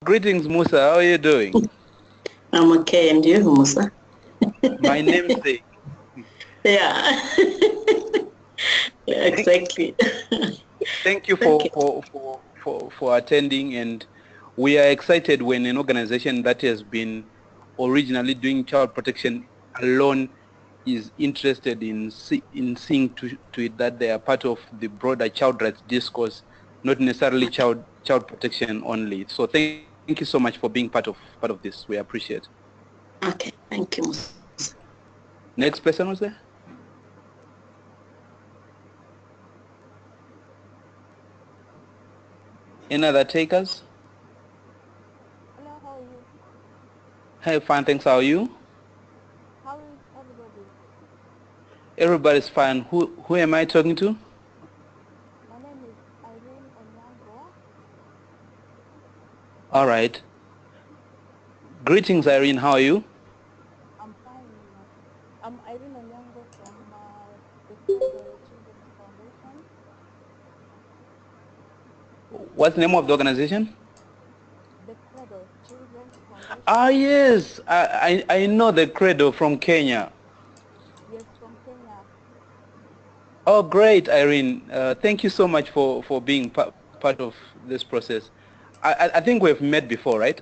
Greetings, Musa. How are you doing? I'm okay, and you, Musa? My namesake. Yeah. Yeah, exactly. Thank you Okay. for attending, and we are excited when an organization that has been originally doing child protection alone is interested in seeing to it that they are part of the broader child rights discourse, not necessarily child protection only. So thank you so much for being part of this. We appreciate. Okay, thank you, Musa. Next person was there? Any other takers? Hello, how are you? Hey, fine, thanks. How are you? How is everybody? Everybody's fine. Who am I talking to? My name is Irene Onyango. All right. Greetings, Irene. How are you? I'm fine. I'm Irene Onyango from the Cradle Children's Foundation. What's the name of the organization? The Cradle Children's Foundation. Ah, yes. I know the Credo from Kenya. Yes, from Kenya. Oh, great, Irene. Thank you so much for being part of this process. I think we've met before, right?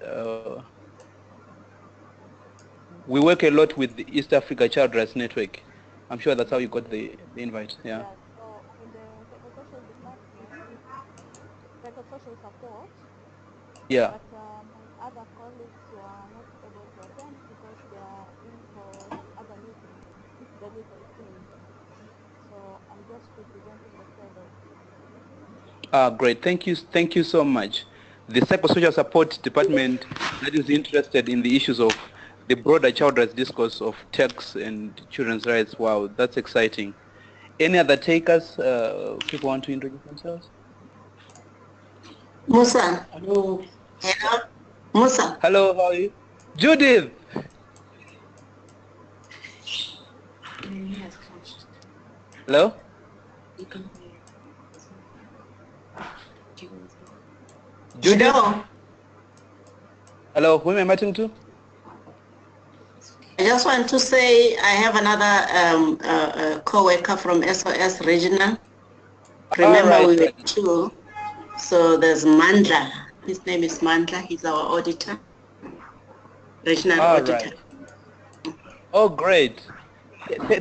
We work a lot with the East Africa Child Rights Network. I'm sure that's how you got the invite. Yeah. Yeah, so in the psychosocial department, psychosocial support, Yeah. but my other colleagues were not able to attend because they are in for other meetings, the legal team. So I'm just representing the Cradle. Great. Thank you so much. The Psychosocial Support Department that is interested in the issues of the broader child rights discourse of tax and children's rights. Wow, that's exciting. Any other takers? People want to introduce themselves? Musa. Hello. Hello. Musa. Hello, how are you? Judith! Hello? Judith? Hello. Hello, who am I talking to? I just want to say I have another co-worker from SOS Regional. Remember, All we were right. two. So there's Mandla. His name is Mandla. He's our auditor, regional All auditor. right. Oh, great.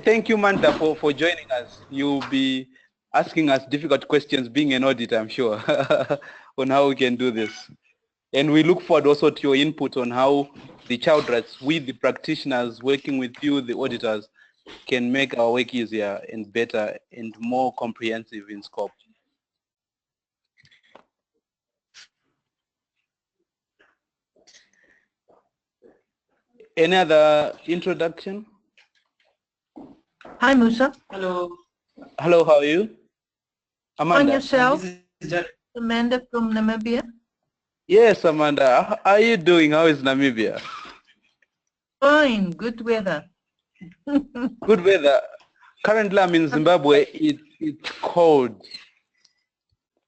Thank you, Manda, for joining us. You'll be asking us difficult questions, being an auditor, I'm sure, on how we can do this. And we look forward also to your input on how the child rights, we the practitioners working with you, the auditors, can make our work easier and better and more comprehensive in scope. Any other introduction? Hi, Musa. Hello. Hello, how are you? Amanda. On yourself, This is Jared. Amanda from Namibia. Yes, Amanda. How are you doing? How is Namibia? Fine, good weather. Good weather. Currently, I'm in Zimbabwe. It's cold.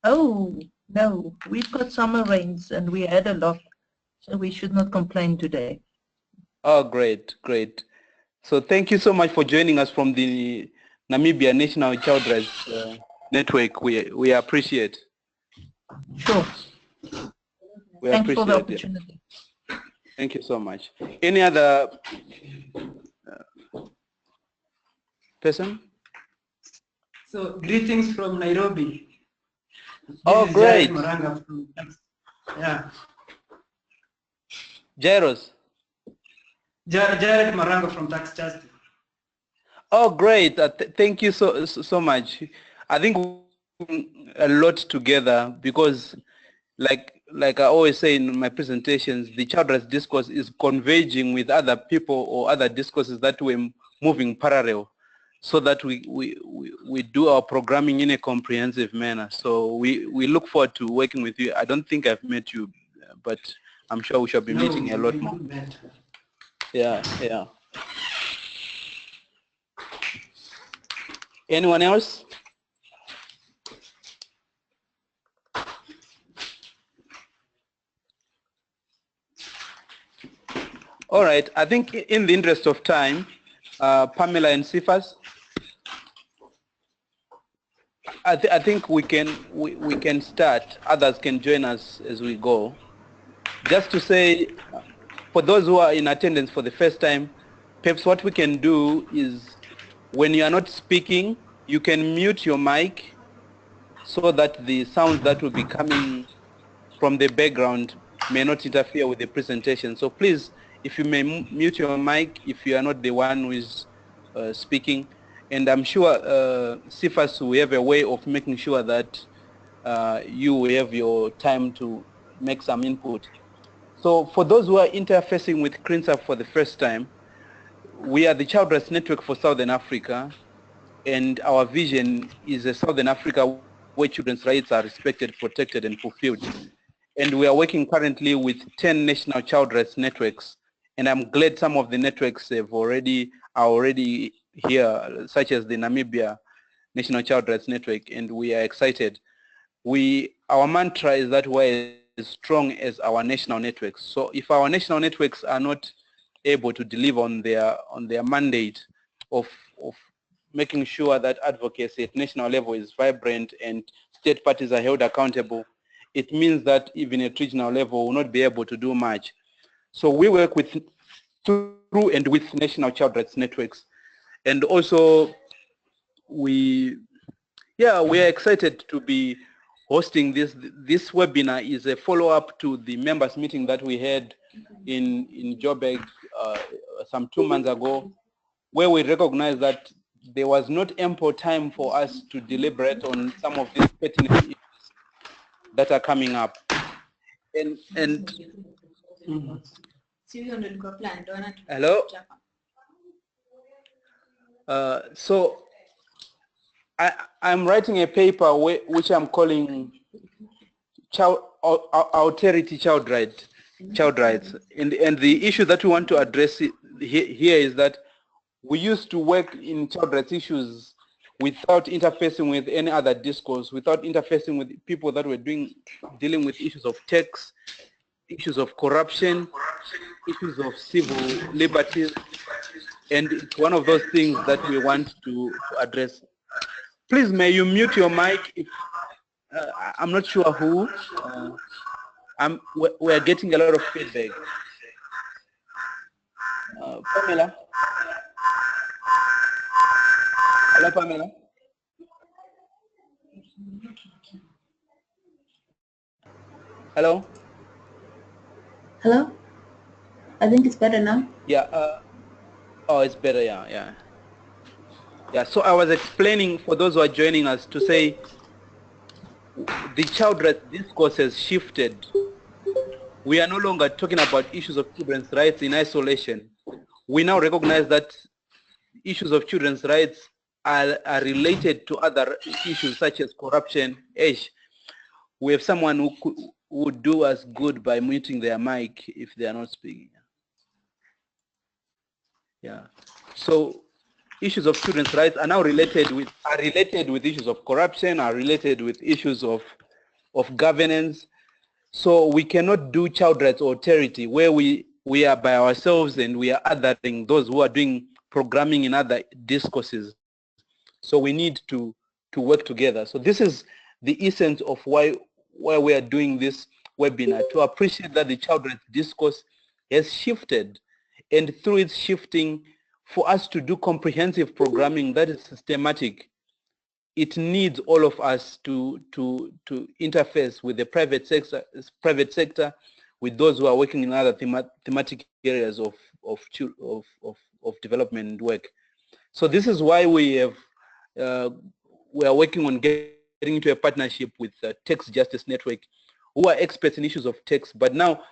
Oh, no, we've got summer rains and we had a lot, so we should not complain today. Oh, great, great. So thank you so much for joining us from the Namibia National Child Rights Network. We appreciate. Sure. We Thanks for the appreciate it. opportunity. Thank you so much. Any other person? So greetings from Nairobi. Oh, This is great. Jared Maranga from yeah. Jairus. Jared Maranga from Tax Justice. Oh, great. Thank you so much. I think a lot together because like I always say in my presentations, the child rights discourse is converging with other people or other discourses that we're moving parallel so that we do our programming in a comprehensive manner. So we look forward to working with you. I don't think I've met you, but I'm sure we shall be meeting a lot more. Yeah, yeah. Anyone else? All right. I think in the interest of time, Pamela and Cephas, I think we can start. Others can join us as we go. Just to say, for those who are in attendance for the first time, perhaps what we can do is, when you are not speaking, you can mute your mic so that the sounds that will be coming from the background may not interfere with the presentation. So please, if you may mute your mic if you are not the one who is speaking. And I'm sure Cephas will have a way of making sure that you will have your time to make some input. So for those who are interfacing with CRINSA for the first time, we are the Child Rights Network for Southern Africa, and our vision is a Southern Africa where children's rights are respected, protected, and fulfilled. And we are working currently with 10 national child rights networks, and I'm glad some of the networks are already here, such as the Namibia National Child Rights Network, and we are excited. Our mantra is that we're as strong as our national networks. So if our national networks are not able to deliver on their mandate of making sure that advocacy at national level is vibrant and state parties are held accountable, it means that even at regional level will not be able to do much. So we work through and with national child rights networks. And also we are excited to be hosting this. This webinar is a follow-up to the members meeting that we had in Joburg some 2 months ago, where we recognized that there was not ample time for us to deliberate on some of these pertinent issues that are coming up. And hello. So I'm writing a paper which I'm calling Alterity Child Rights. And the issue that we want to address here is that we used to work in child rights issues without interfacing with any other discourse, without interfacing with people that were dealing with issues of tax, issues of corruption, issues of civil liberties, and it's one of those things that we want to address. Please, may you mute your mic? If, I'm not sure who. We're getting a lot of feedback. Pamela? Hello, Pamela? Hello? Hello? I think it's better now. Yeah. Oh, it's better, yeah. Yeah, so I was explaining for those who are joining us to say the child rights discourse has shifted. We are no longer talking about issues of children's rights in isolation. We now recognize that issues of children's rights are related to other issues such as corruption. We have someone who would do us good by muting their mic if they are not speaking. Yeah. So issues of children's rights are now related with issues of corruption, are related with issues of governance. So we cannot do child rights authority where we are by ourselves and we are othering those who are doing programming in other discourses. So we need to work together. So this is the essence of why we are doing this webinar, to appreciate that the child rights discourse has shifted, and through its shifting, for us to do comprehensive programming that is systematic, it needs all of us to interface with the private sector, with those who are working in other thematic areas of development work. So this is why we are working on getting into a partnership with Tax Justice Network, who are experts in issues of tax, but now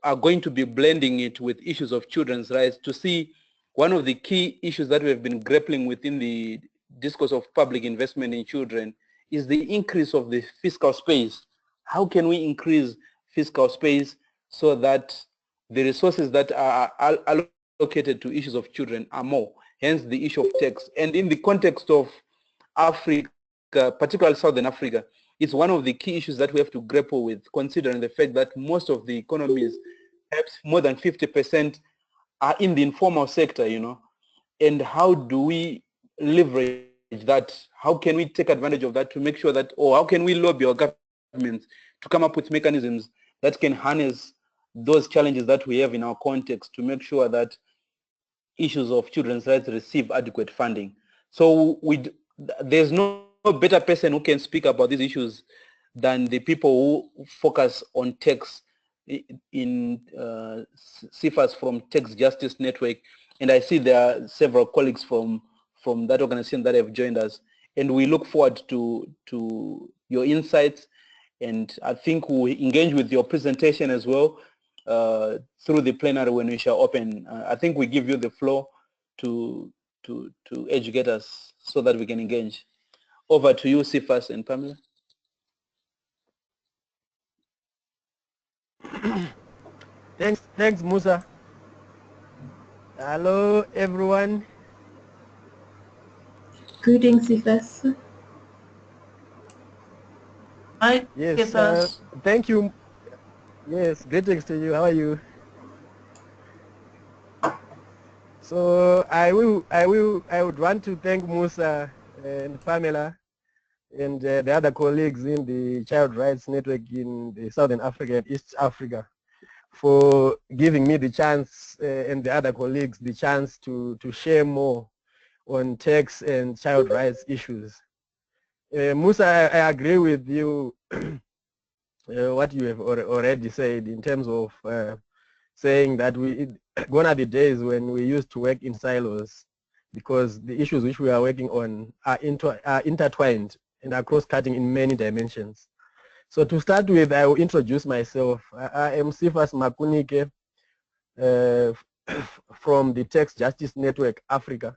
are going to be blending it with issues of children's rights to see one of the key issues that we have been grappling with in the discourse of public investment in children is the increase of the fiscal space. How can we increase fiscal space so that the resources that are allocated to issues of children are more, hence the issue of tax. And in the context of Africa, particularly Southern Africa, it's one of the key issues that we have to grapple with, considering the fact that most of the economies perhaps more than 50% are in the informal sector, you know, and how do we leverage that? How can we take advantage of that to make sure that, or how can we lobby our governments to come up with mechanisms that can harness those challenges that we have in our context to make sure that issues of children's rights receive adequate funding? So there's no better person who can speak about these issues than the people who focus on tax in Cephas from Tax Justice Network. And I see there are several colleagues from that organization that have joined us. And we look forward to your insights. And I think we'll engage with your presentation as well through the plenary when we shall open. I think we give you the floor to educate us so that we can engage. Over to you, Cephas and Pamela. Thanks, Musa. Hello, everyone. Greetings, Cephas. Hi, Yes, Cephas. thank you. Yes, greetings to you. How are you? So I would want to thank Musa and Pamela and the other colleagues in the Child Rights Network in the Southern Africa and East Africa for giving me the chance and the other colleagues the chance to share more on tax and child rights issues. Musa, I agree with you what you have already said in terms of saying that gone are the days when we used to work in silos, because the issues which we are working on are intertwined and are cross-cutting in many dimensions. So to start with, I will introduce myself. I am Cephas Makunike from the Tax Justice Network Africa,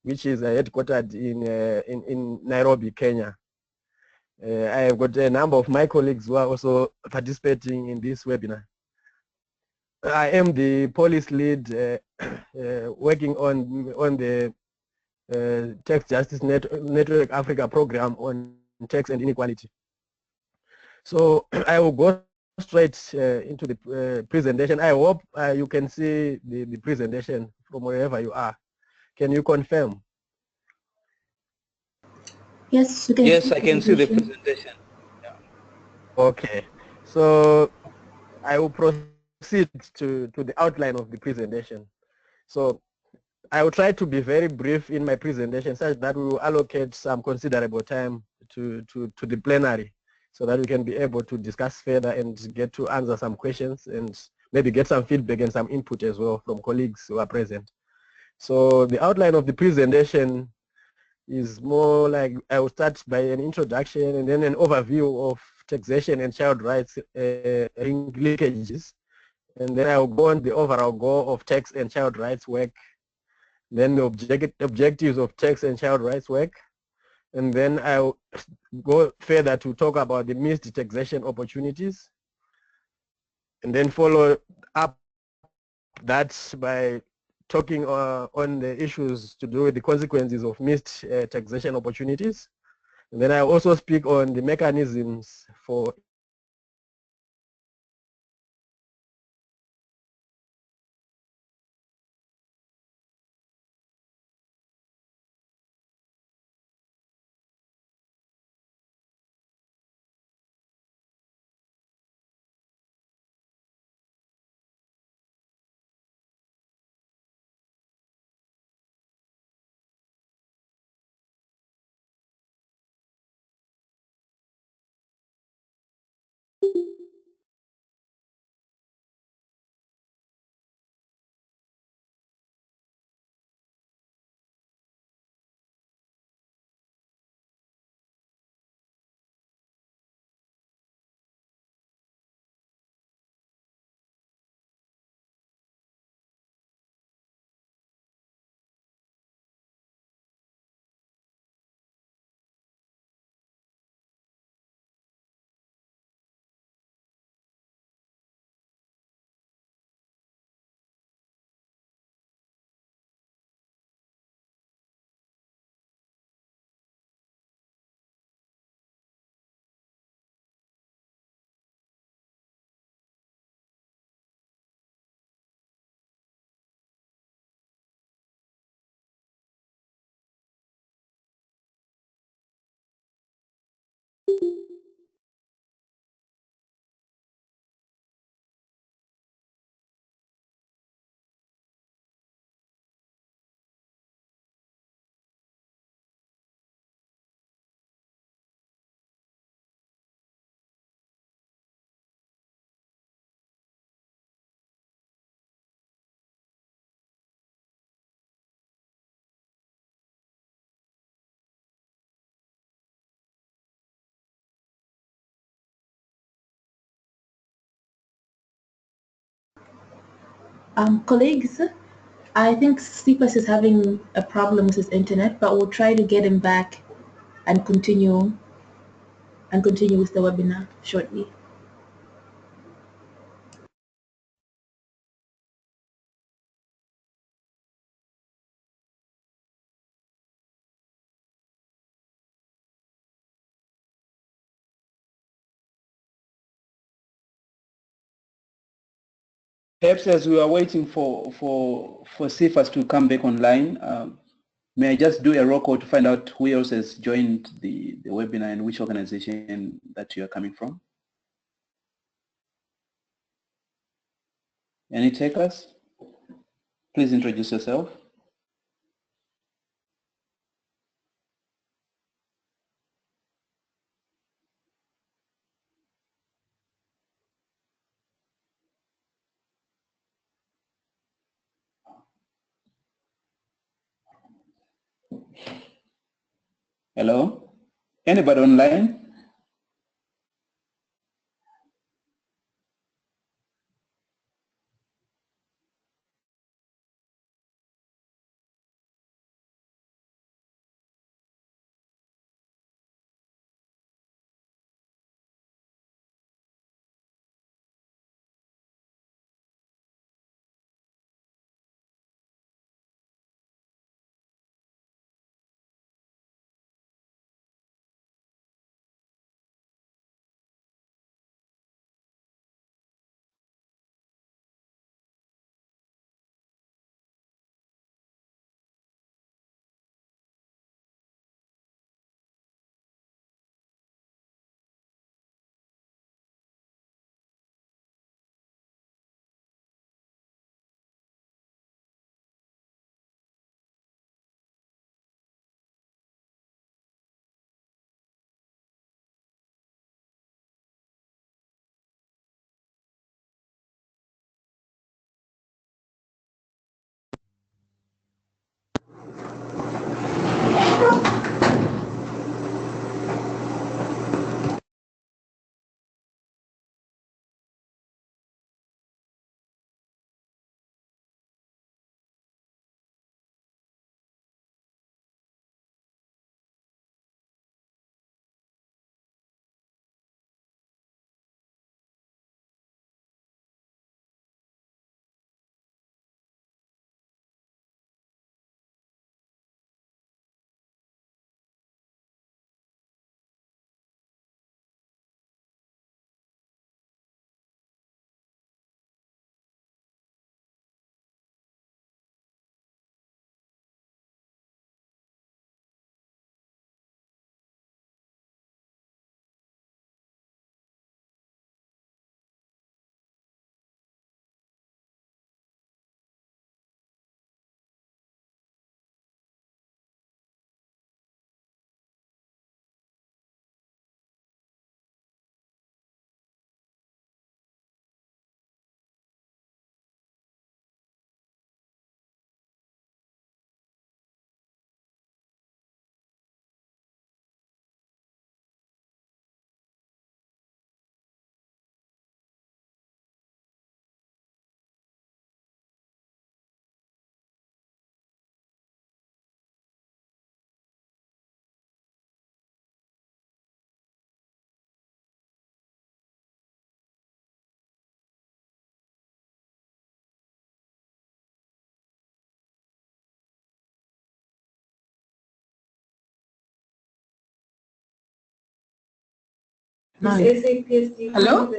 which is headquartered in Nairobi, Kenya. I have got a number of my colleagues who are also participating in this webinar. I am the policy lead working on the Tax Justice Network Africa program on tax and inequality. So I will go straight into the presentation. I hope you can see the presentation from wherever you are. Can you confirm? Yes, you can Yes, see I can see the presentation. presentation. Yeah. Okay. So I will proceed to the outline of the presentation. So I will try to be very brief in my presentation such that we will allocate some considerable time to the plenary so that we can be able to discuss further and get to answer some questions and maybe get some feedback and some input as well from colleagues who are present. So the outline of the presentation is more like I will start by an introduction and then an overview of taxation and child rights linkages. And then I will go on the overall goal of tax and child rights work, then the objectives of tax and child rights work, and then I'll go further to talk about the missed taxation opportunities, and then follow up that by talking on the issues to do with the consequences of missed taxation opportunities. And then I also speak on the mechanisms for Colleagues, I think Cephas is having a problem with his internet, but we'll try to get him back and continue with the webinar shortly. Perhaps as we are waiting for Cephas to come back online, may I just do a roll call to find out who else has joined the webinar and which organization that you are coming from? Any takers? Please introduce yourself. Hello? Anybody online? Nice. Hello?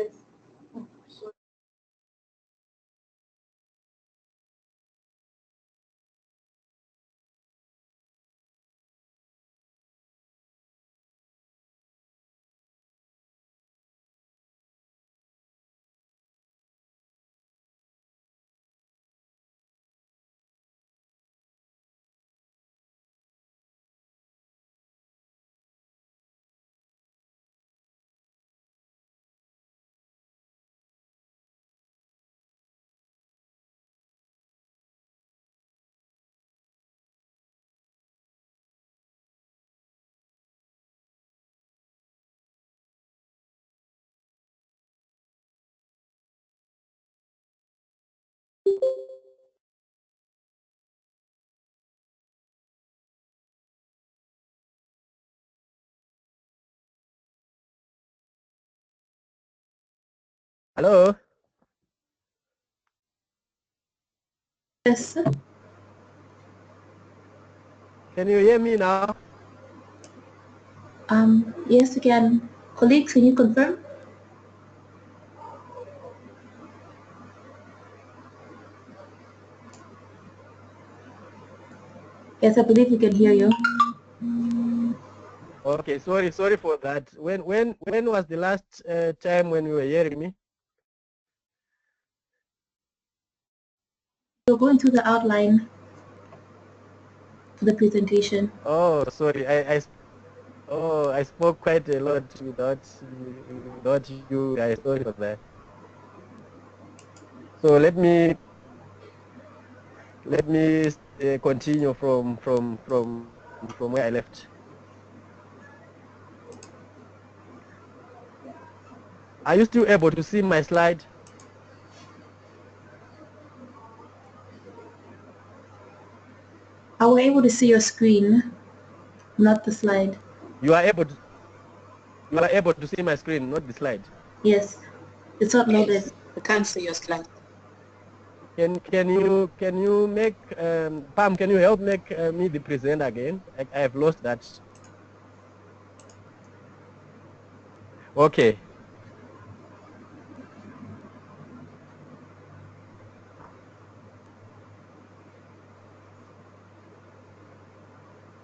Hello? Yes, sir. Can you hear me now? Yes, we can. Colleagues, can you confirm? Yes, I believe we can hear you. Okay, sorry for that. When was the last time when you were hearing me? We're going through the outline for the presentation. Oh, sorry. I spoke quite a lot without you guys. Sorry for that. So let me continue from where I left. Are you still able to see my slide? I were able to see your screen, not the slide. You are able to see my screen, not the slide. Yes, it's not loaded. Yes, we can't see your slide. Can you make Pam? Can you help make me the presenter again? I have lost that. Okay.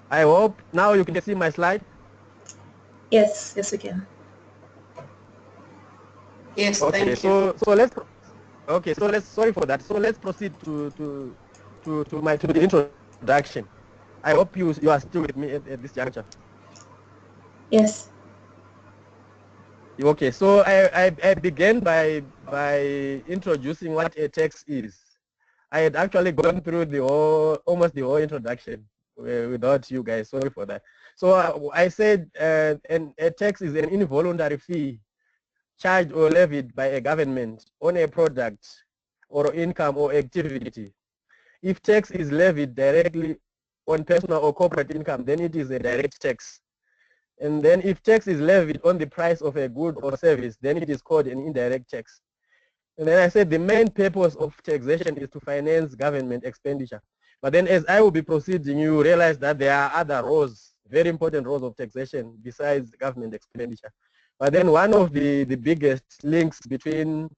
I hope now you can see my slide. Yes, yes we can. Yes, Okay, thank you. let's sorry for that. So let's proceed to the introduction. I hope you are still with me at this juncture. Yes. Okay, so I began by introducing what a text is. I had actually gone through almost the whole introduction without you guys. Sorry for that. So I said a tax is an involuntary fee charged or levied by a government on a product or income or activity. If tax is levied directly on personal or corporate income, then it is a direct tax. And then if tax is levied on the price of a good or service, then it is called an indirect tax. And then I said the main purpose of taxation is to finance government expenditure. But then as I will be proceeding, you realize that there are other roles, very important roles of taxation besides government expenditure. But then one of the biggest links between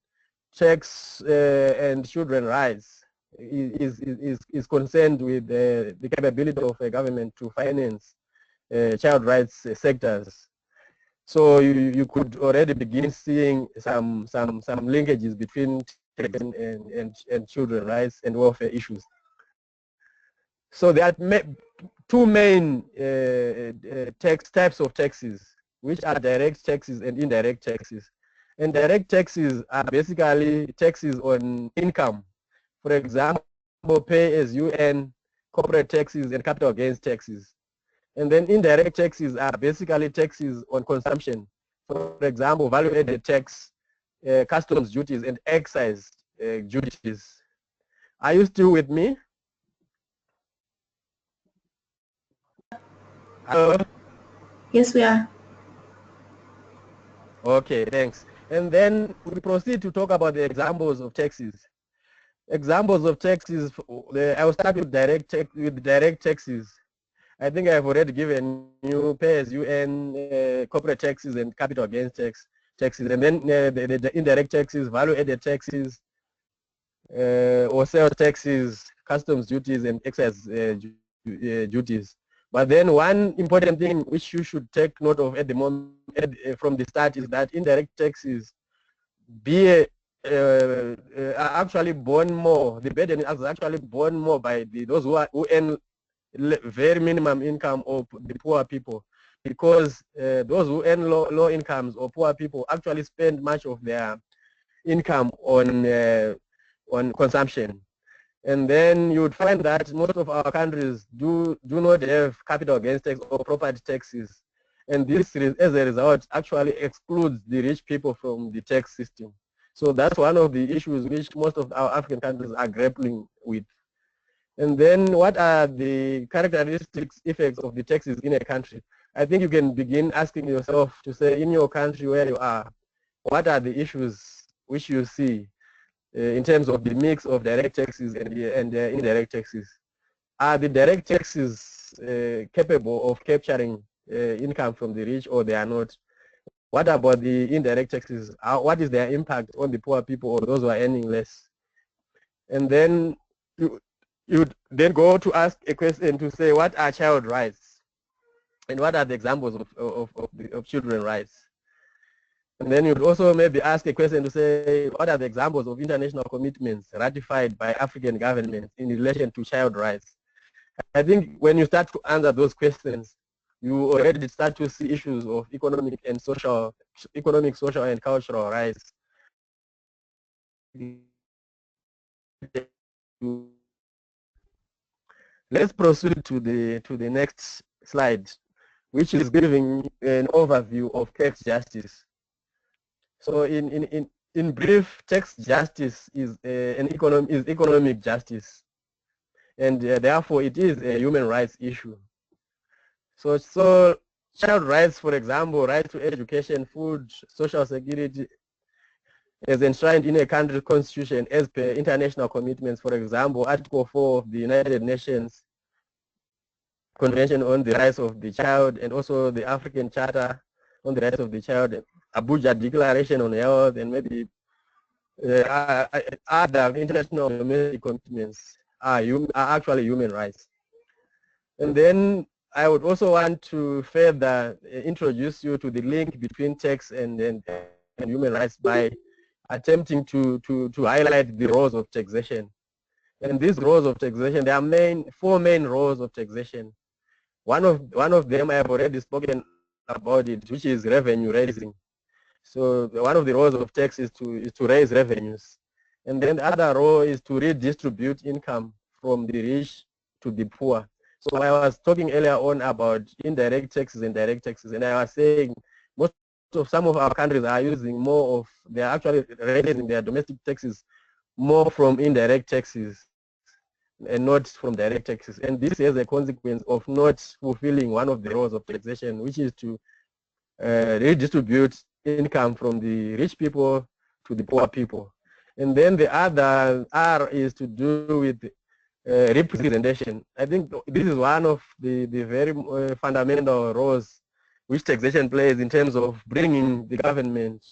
tax and children's rights is concerned with the capability of a government to finance child rights sectors. So you could already begin seeing some linkages between tax and children's rights and welfare issues. So there are two main types of taxes, which are direct taxes and indirect taxes. And direct taxes are basically taxes on income. For example, pay as you earn, corporate taxes, and capital gains taxes. And then indirect taxes are basically taxes on consumption. For example, value-added tax, customs duties, and excise duties. Are you still with me? Hello? Yes, we are. Okay, thanks. And then we proceed to talk about the examples of taxes. Examples of taxes, I will start with direct taxes. I think I've already given you pay as you earn, corporate taxes and capital gains taxes, and then the indirect taxes, value-added taxes, or sales taxes, customs duties, and excise duties. But then one important thing which you should take note of at the moment, from the start, is that indirect taxes are actually borne more. The burden is actually borne more by those who earn very minimum income or the poor people, because those who earn low incomes or poor people actually spend much of their income on consumption. And then you would find that most of our countries do not have capital gains tax or property taxes. And this, as a result, actually excludes the rich people from the tax system. So that's one of the issues which most of our African countries are grappling with. And then what are the characteristics, effects of the taxes in a country? I think you can begin asking yourself to say, in your country where you are, what are the issues which you see in terms of the mix of direct taxes and indirect taxes? Are the direct taxes capable of capturing income from the rich, or they are not? What about the indirect taxes? What is their impact on the poor people or those who are earning less? And then you then go to ask a question to say, what are child rights? And what are the examples of children rights? And then you'd also maybe ask a question to say, what are the examples of international commitments ratified by African governments in relation to child rights? I think when you start to answer those questions, you already start to see issues of economic, social, and cultural rights. Let's proceed to the next slide, which is giving an overview of tax justice. So in brief, tax justice is economic justice, and therefore it is a human rights issue. So child rights, for example, right to education, food, social security, as enshrined in a country's constitution as per international commitments, for example, Article 4 of the United Nations Convention on the Rights of the Child, and also the African Charter on the Rights of the Child, Abuja Declaration on Health, and maybe other international domestic commitments are actually human rights. And then I would also want to further introduce you to the link between tax and human rights by attempting to highlight the roles of taxation. And these roles of taxation, there are four main roles of taxation. One of them I have already spoken about it, which is revenue raising. So one of the roles of tax is to raise revenues. And then the other role is to redistribute income from the rich to the poor. So I was talking earlier on about indirect taxes and direct taxes, and I was saying some of our countries are using they're actually raising their domestic taxes more from indirect taxes and not from direct taxes. And this has a consequence of not fulfilling one of the roles of taxation, which is to redistribute income from the rich people to the poor people. And then the other R is to do with representation. I think this is one of the very fundamental roles which taxation plays in terms of bringing the government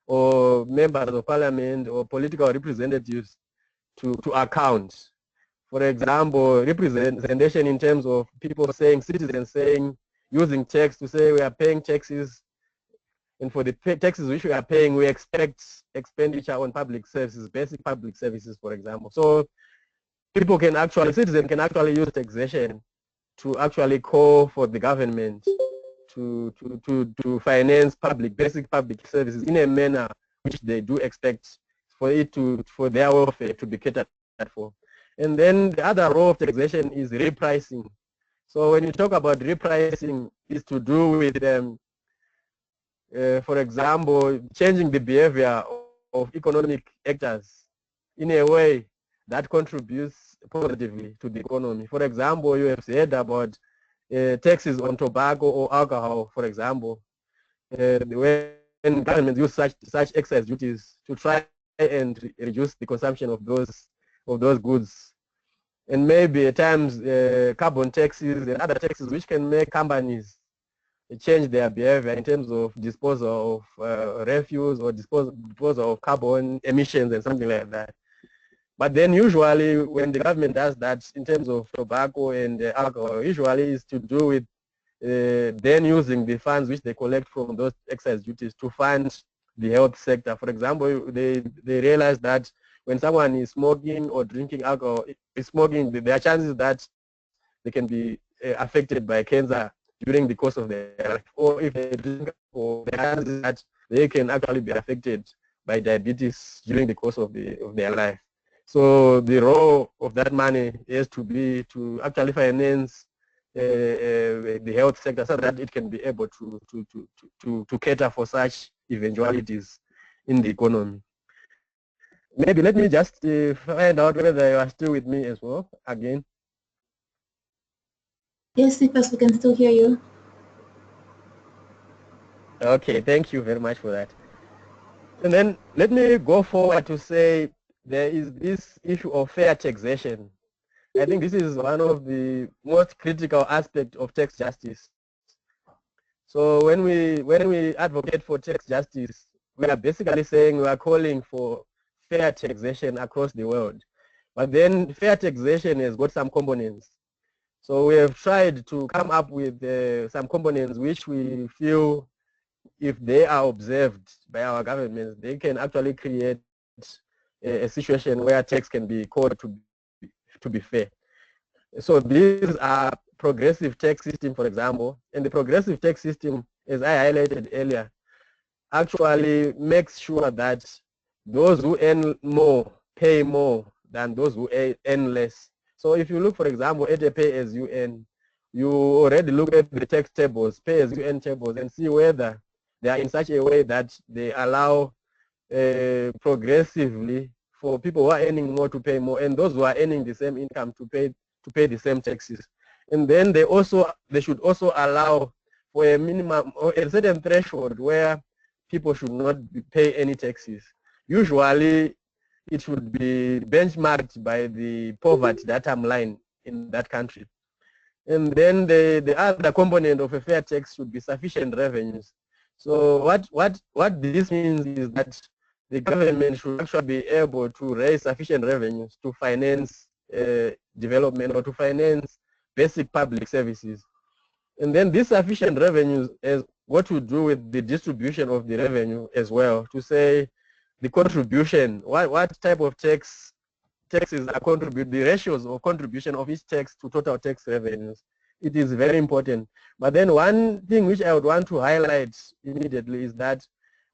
or members of parliament or political representatives to account. For example, representation in terms of people saying, citizens saying, using tax to say we are paying taxes, and for the taxes which we are paying, we expect expenditure on public services, basic public services, for example. So citizens can actually use taxation to actually call for the government to finance basic public services in a manner which they do expect for their welfare to be catered for. And then the other role of taxation is repricing. So when you talk about repricing, is to do with for example, changing the behavior of economic actors in a way that contributes positively to the economy. For example, you have heard about taxes on tobacco or alcohol, for example, when governments use such excise duties to try and reduce the consumption of those goods. And maybe at times carbon taxes and other taxes which can make companies change their behavior in terms of disposal of refuse or disposal of carbon emissions and something like that. But then usually when the government does that in terms of tobacco and alcohol, usually is to do with then using the funds which they collect from those excise duties to fund the health sector. For example, they realize that when someone is smoking or drinking alcohol, there are chances that they can be affected by cancer during the course of their life. Or if they drink alcohol, there are chances that they can actually be affected by diabetes during the course of their life. So the role of that money is to be to actually finance the health sector so that it can be able to cater for such eventualities in the economy. maybe let me just find out whether you are still with me as well again. Yes, Cephas, we can still hear you. Okay, thank you very much for that. And then let me go forward to say there is this issue of fair taxation. I think this is one of the most critical aspects of tax justice. So when we advocate for tax justice, we are basically saying we are calling for fair taxation across the world. But then fair taxation has got some components. So we have tried to come up with some components which we feel if they are observed by our governments, they can actually create a situation where tax can be called to be fair. So these are progressive tax system, for example, and the progressive tax system, as I highlighted earlier, actually makes sure that those who earn more pay more than those who earn less. So if you look, for example, at a pay as you earn, you already look at the tax tables, pay as you earn tables, and see whether they are in such a way that they allow progressively for people who are earning more to pay more, and those who are earning the same income to pay the same taxes. And then they should also allow for a minimum or a certain threshold where people should not pay any taxes. Usually, it should be benchmarked by the poverty datum line in that country. And then the other component of a fair tax should be sufficient revenues. So what this means is that the government should actually be able to raise sufficient revenues to finance development or to finance basic public services. And then these sufficient revenues has what to do with the distribution of the revenue as well, to say the contribution, what type of taxes are contribute, the ratios of contribution of each tax to total tax revenues. It is very important. But then one thing which I would want to highlight immediately is that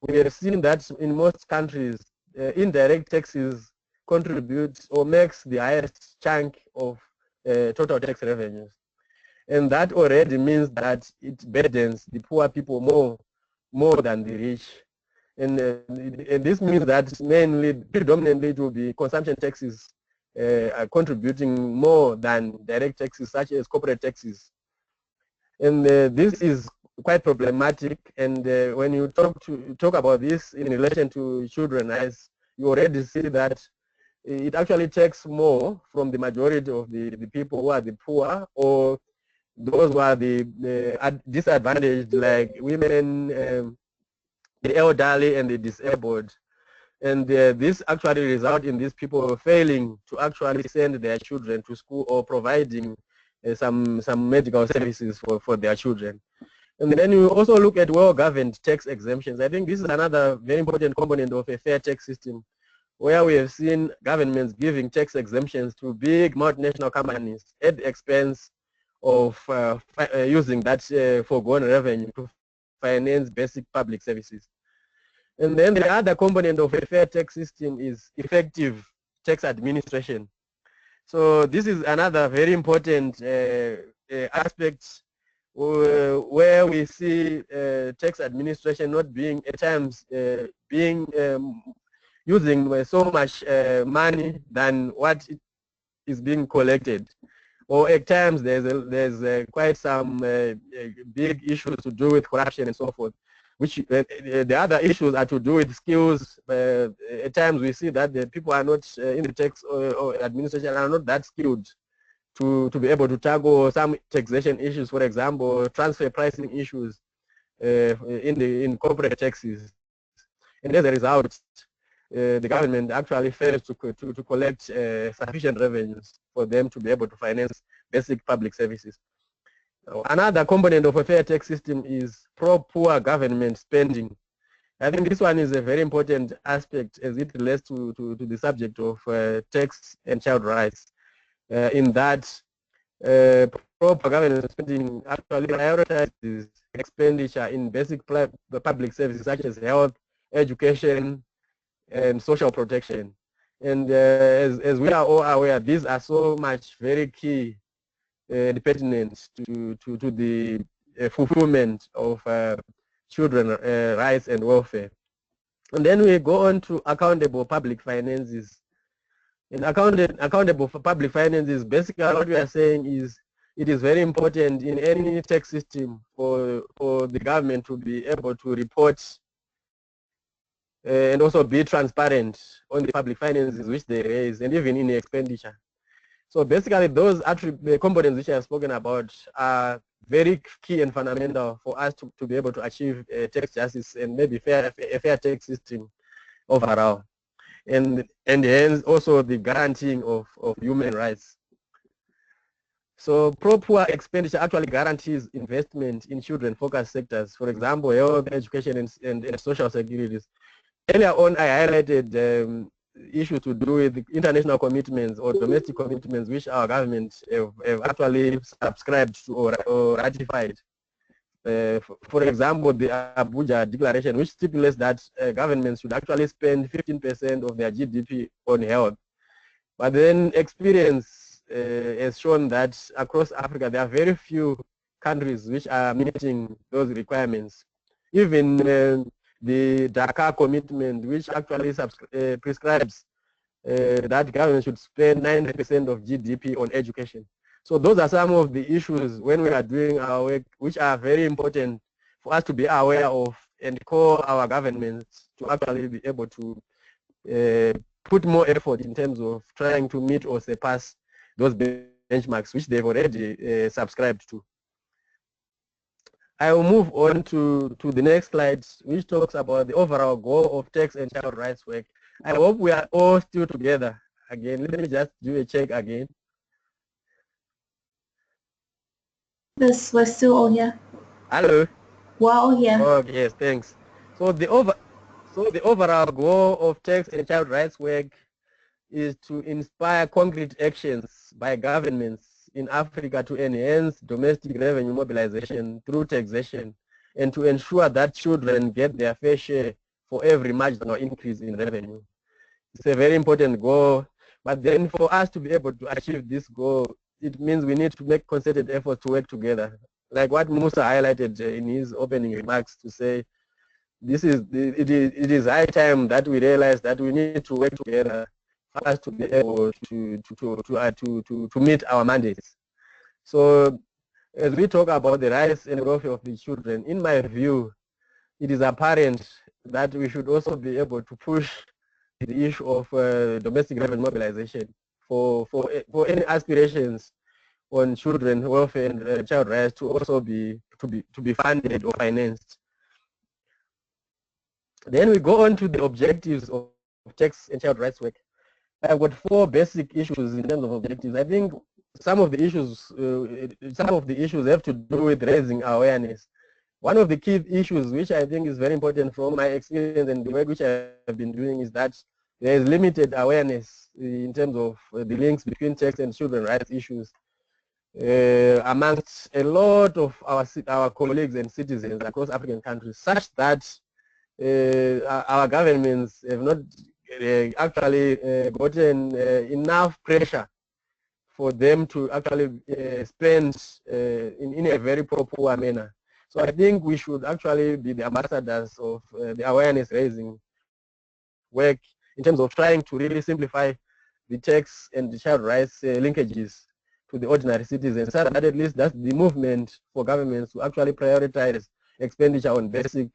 we have seen that in most countries, indirect taxes contribute or makes the highest chunk of total tax revenues. And that already means that it burdens the poor people more than the rich. And this means that predominantly it will be consumption taxes are contributing more than direct taxes such as corporate taxes. And this is quite problematic. And when you talk about this in relation to children rights, you already see that it actually takes more from the majority of the people who are the poor or those who are the disadvantaged, like women, the elderly and the disabled. And this actually results in these people failing to actually send their children to school or providing some medical services for their children. And then you also look at well-governed tax exemptions. I think this is another very important component of a fair tax system, where we have seen governments giving tax exemptions to big multinational companies at the expense of using that foregone revenue to finance basic public services. And then the other component of a fair tax system is effective tax administration. So this is another very important aspect where we see tax administration not being at times using so much money than what is being collected. Or at times there's quite some big issues to do with corruption and so forth, which the other issues are to do with skills. At times we see that the people are not in the tax or administration are not that skilled to be able to tackle some taxation issues, for example, transfer pricing issues in corporate taxes. And as a result, the government actually fails to collect sufficient revenues for them to be able to finance basic public services. Another component of a fair tax system is pro-poor government spending. I think this one is a very important aspect as it relates to the subject of tax and child rights, in that proper government spending actually prioritizes expenditure in basic public services such as health, education, and social protection. And as we are all aware, these are so much very key pertinent to the fulfillment of children rights and welfare. And then we go on to accountable public finances. And accountable for public finances, basically what we are saying is it is very important in any tax system for the government to be able to report and also be transparent on the public finances which they raise and even in the expenditure. So basically those components which I have spoken about are very key and fundamental for us to be able to achieve tax justice and maybe a fair tax system overall. And hence also the guaranteeing of human rights. So proper expenditure actually guarantees investment in children-focused sectors, for example, health, education, and social securities. Earlier on, I highlighted issues to do with international commitments or domestic commitments which our government have actually subscribed to or ratified. For example, the Abuja Declaration, which stipulates that governments should actually spend 15% of their GDP on health. But then experience has shown that across Africa, there are very few countries which are meeting those requirements. Even the Dakar commitment, which actually prescribes that government should spend 90% of GDP on education. So those are some of the issues when we are doing our work, which are very important for us to be aware of and call our governments to actually be able to put more effort in terms of trying to meet or surpass those benchmarks which they've already subscribed to. I will move on to the next slide, which talks about the overall goal of tax and child rights work. I hope we are all still together. Again, let me just do a check again. Yes, we're still all here. Hello. We're all here. Oh, yes, thanks. So the overall goal of tax and child rights work is to inspire concrete actions by governments in Africa to enhance domestic revenue mobilization through taxation and to ensure that children get their fair share for every marginal increase in revenue. It's a very important goal, but then for us to be able to achieve this goal, it means we need to make concerted efforts to work together. Like what Musa highlighted in his opening remarks to say, it is high time that we realize that we need to work together for us to be able to meet our mandates. So as we talk about the rights and welfare of the children, in my view, it is apparent that we should also be able to push the issue of domestic revenue mobilization for any aspirations on children welfare and child rights to also be funded or financed. Then we go on to the objectives of tax and child rights work. I've got 4 basic issues in terms of objectives. I think some of the issues have to do with raising awareness. One of the key issues which I think is very important from my experience and the work which I have been doing is that there is limited awareness in terms of the links between tax and children rights issues amongst a lot of our colleagues and citizens across African countries, such that our governments have not actually gotten enough pressure for them to actually spend in a very proper manner. So I think we should actually be the ambassadors of the awareness raising work in terms of trying to really simplify the tax and the child rights linkages to the ordinary citizens, so that at least that's the movement for governments to actually prioritize expenditure on basic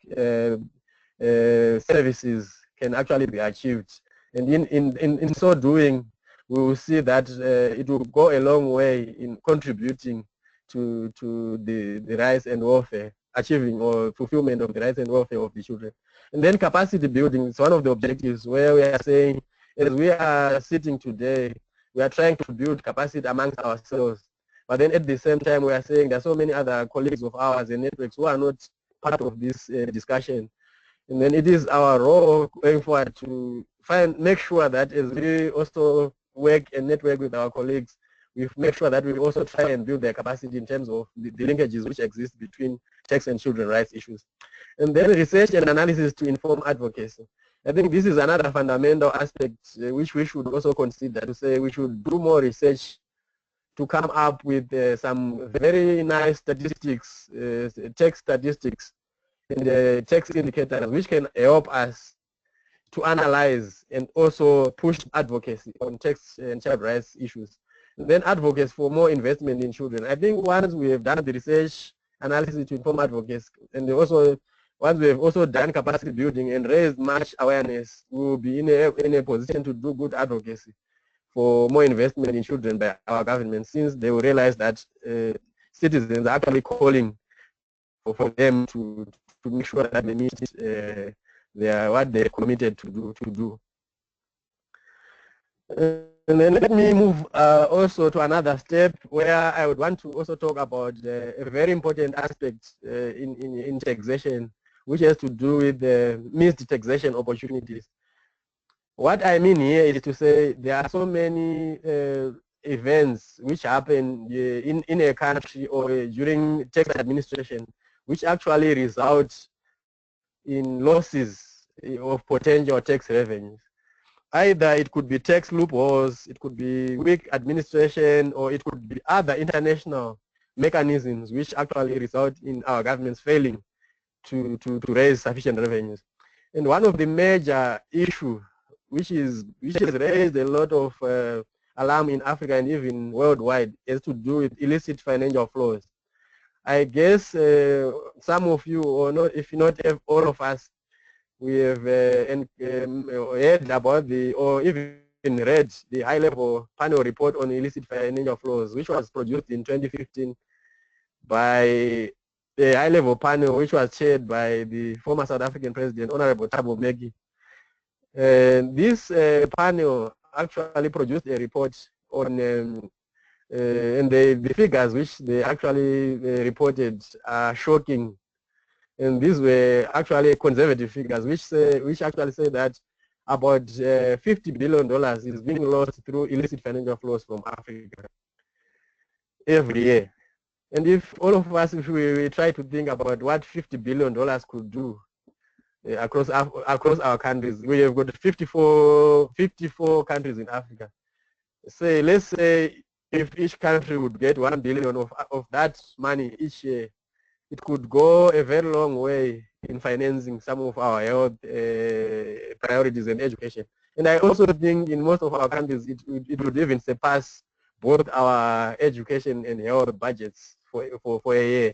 services can actually be achieved. And in so doing, we will see that it will go a long way in contributing to the rights and welfare, achieving or fulfillment of the rights and welfare of the children. And then capacity building is one of the objectives where we are saying, as we are sitting today, we are trying to build capacity amongst ourselves. But then at the same time, we are saying there are so many other colleagues of ours and networks who are not part of this discussion. And then it is our role going forward to make sure that as we also work and network with our colleagues, we make sure that we also try and build their capacity in terms of the linkages which exist between tax and children rights issues. And then research and analysis to inform advocacy. I think this is another fundamental aspect which we should also consider, to say we should do more research to come up with some very nice statistics, tax statistics and tax indicators which can help us to analyze and also push advocacy on tax and child rights issues. And then advocacy for more investment in children. I think once we have done the research analysis to inform advocacy, and also once we have also done capacity building and raised much awareness, we will be in a position to do good advocacy for more investment in children by our government, since they will realize that citizens are actually calling for them to make sure that they meet what they're committed to do. And then let me move also to another step where I would want to also talk about a very important aspect in taxation, which has to do with the missed taxation opportunities. What I mean here is to say there are so many events which happen in a country or during tax administration, which actually result in losses of potential tax revenues. Either it could be tax loopholes, it could be weak administration, or it could be other international mechanisms which actually result in our governments failing to raise sufficient revenues. And one of the major issues which has raised a lot of alarm in Africa and even worldwide has to do with illicit financial flows. I guess some of you, or not, if not all of us, we have heard about or even read the high-level panel report on illicit financial flows, which was produced in 2015 by a high-level panel which was chaired by the former South African President, Honorable Thabo Mbeki. This panel actually produced a report on, and the figures which they actually reported are shocking. And these were actually conservative figures, which actually say that about $50 billion is being lost through illicit financial flows from Africa every year. And if all of us, if we try to think about what $50 billion could do across our countries, we have got 54 countries in Africa. Say, let's say if each country would get 1 billion of that money each year, it could go a very long way in financing some of our health priorities and education. And I also think in most of our countries, it would even surpass both our education and health budgets for a year.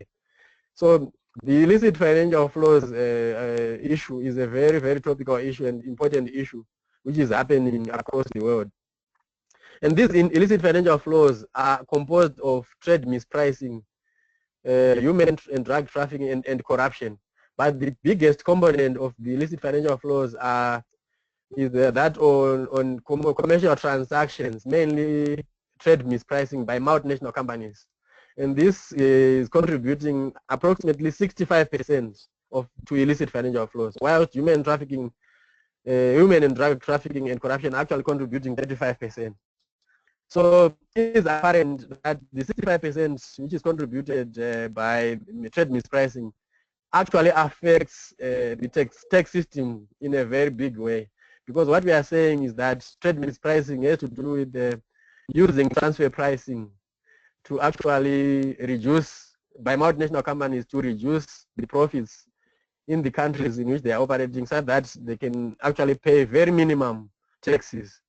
So the illicit financial flows issue is a very, very topical issue and important issue, which is happening across the world. And these illicit financial flows are composed of trade mispricing, human and drug trafficking, and corruption. But the biggest component of the illicit financial flows is that on commercial transactions, mainly trade mispricing by multinational companies. And this is contributing approximately 65% to illicit financial flows, while human and drug trafficking and corruption are actually contributing 35%. So it is apparent that the 65% which is contributed by trade mispricing actually affects the tax system in a very big way. Because what we are saying is that trade mispricing has to do with using transfer pricing to actually reduce, by multinational companies, to reduce the profits in the countries in which they are operating so that they can actually pay very minimum taxes.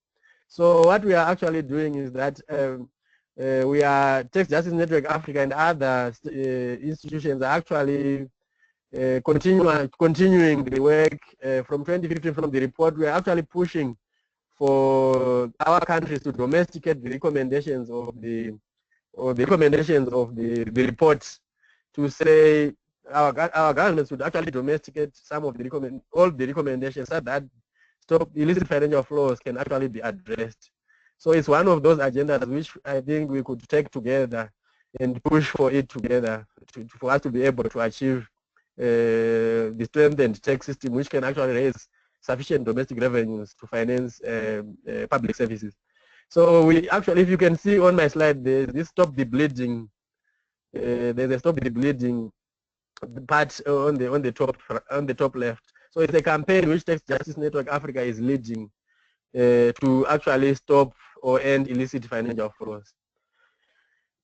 So what we are actually doing is that we are, Tax Justice Network Africa and other institutions are actually continuing the work from 2015 from the report. We are actually pushing for our countries to domesticate the recommendations of the report, to say our governments would actually domesticate some of all the recommendations so that stop illicit financial flows can actually be addressed. So it's one of those agendas which I think we could take together and push for it together for us to be able to achieve the strengthened tax system which can actually raise sufficient domestic revenues to finance public services. So we actually, if you can see on my slide, there's this Stop the Bleeding. There's a Stop the Bleeding part on the top left. So it's a campaign which Tax Justice Network Africa is leading to actually stop or end illicit financial flows.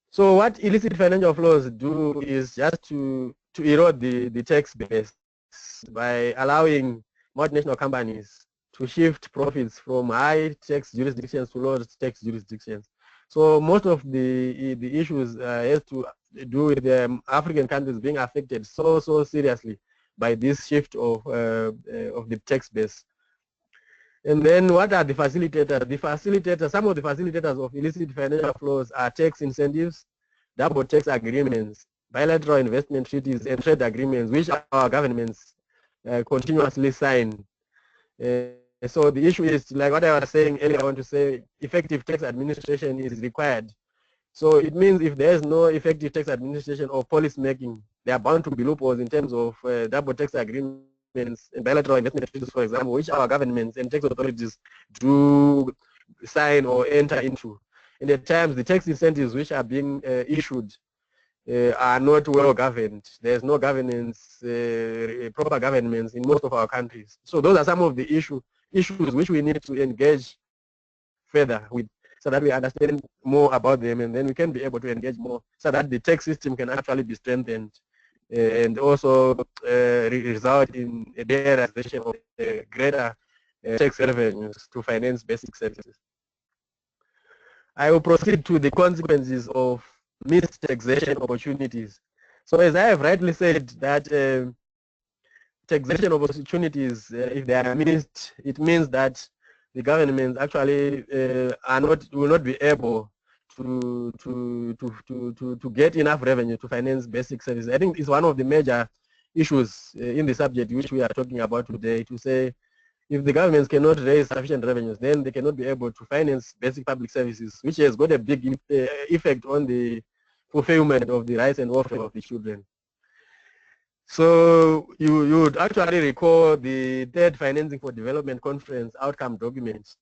So what illicit financial flows do is just to erode the tax base by allowing multinational companies to shift profits from high tax jurisdictions to low tax jurisdictions. So most of the issues has to do with the African countries being affected so seriously by this shift of the tax base. And then what are the facilitators? The facilitators, some of the facilitators of illicit financial flows are tax incentives, double tax agreements, bilateral investment treaties, and trade agreements, which our governments continuously sign. So the issue is, like what I was saying earlier, I want to say effective tax administration is required. So it means if there is no effective tax administration or policy making, there are bound to be loopholes in terms of double tax agreements and bilateral investment treaties, for example, which our governments and tax authorities do sign or enter into. And at times, the tax incentives which are being issued are not well governed. There's no governance, proper governance in most of our countries. So those are some of the issues which we need to engage further with, so that we understand more about them, and then we can be able to engage more, so that the tax system can actually be strengthened and also result in a realization of greater tax revenues to finance basic services. I will proceed to the consequences of missed taxation opportunities. So as I have rightly said, that taxation opportunities, if they are missed, it means that the government actually will not be able to get enough revenue to finance basic services. I think it's one of the major issues in the subject which we are talking about today, to say if the governments cannot raise sufficient revenues, then they cannot be able to finance basic public services, which has got a big effect on the fulfillment of the rights and welfare of the children. So you would actually recall the third Financing for Development Conference outcome documents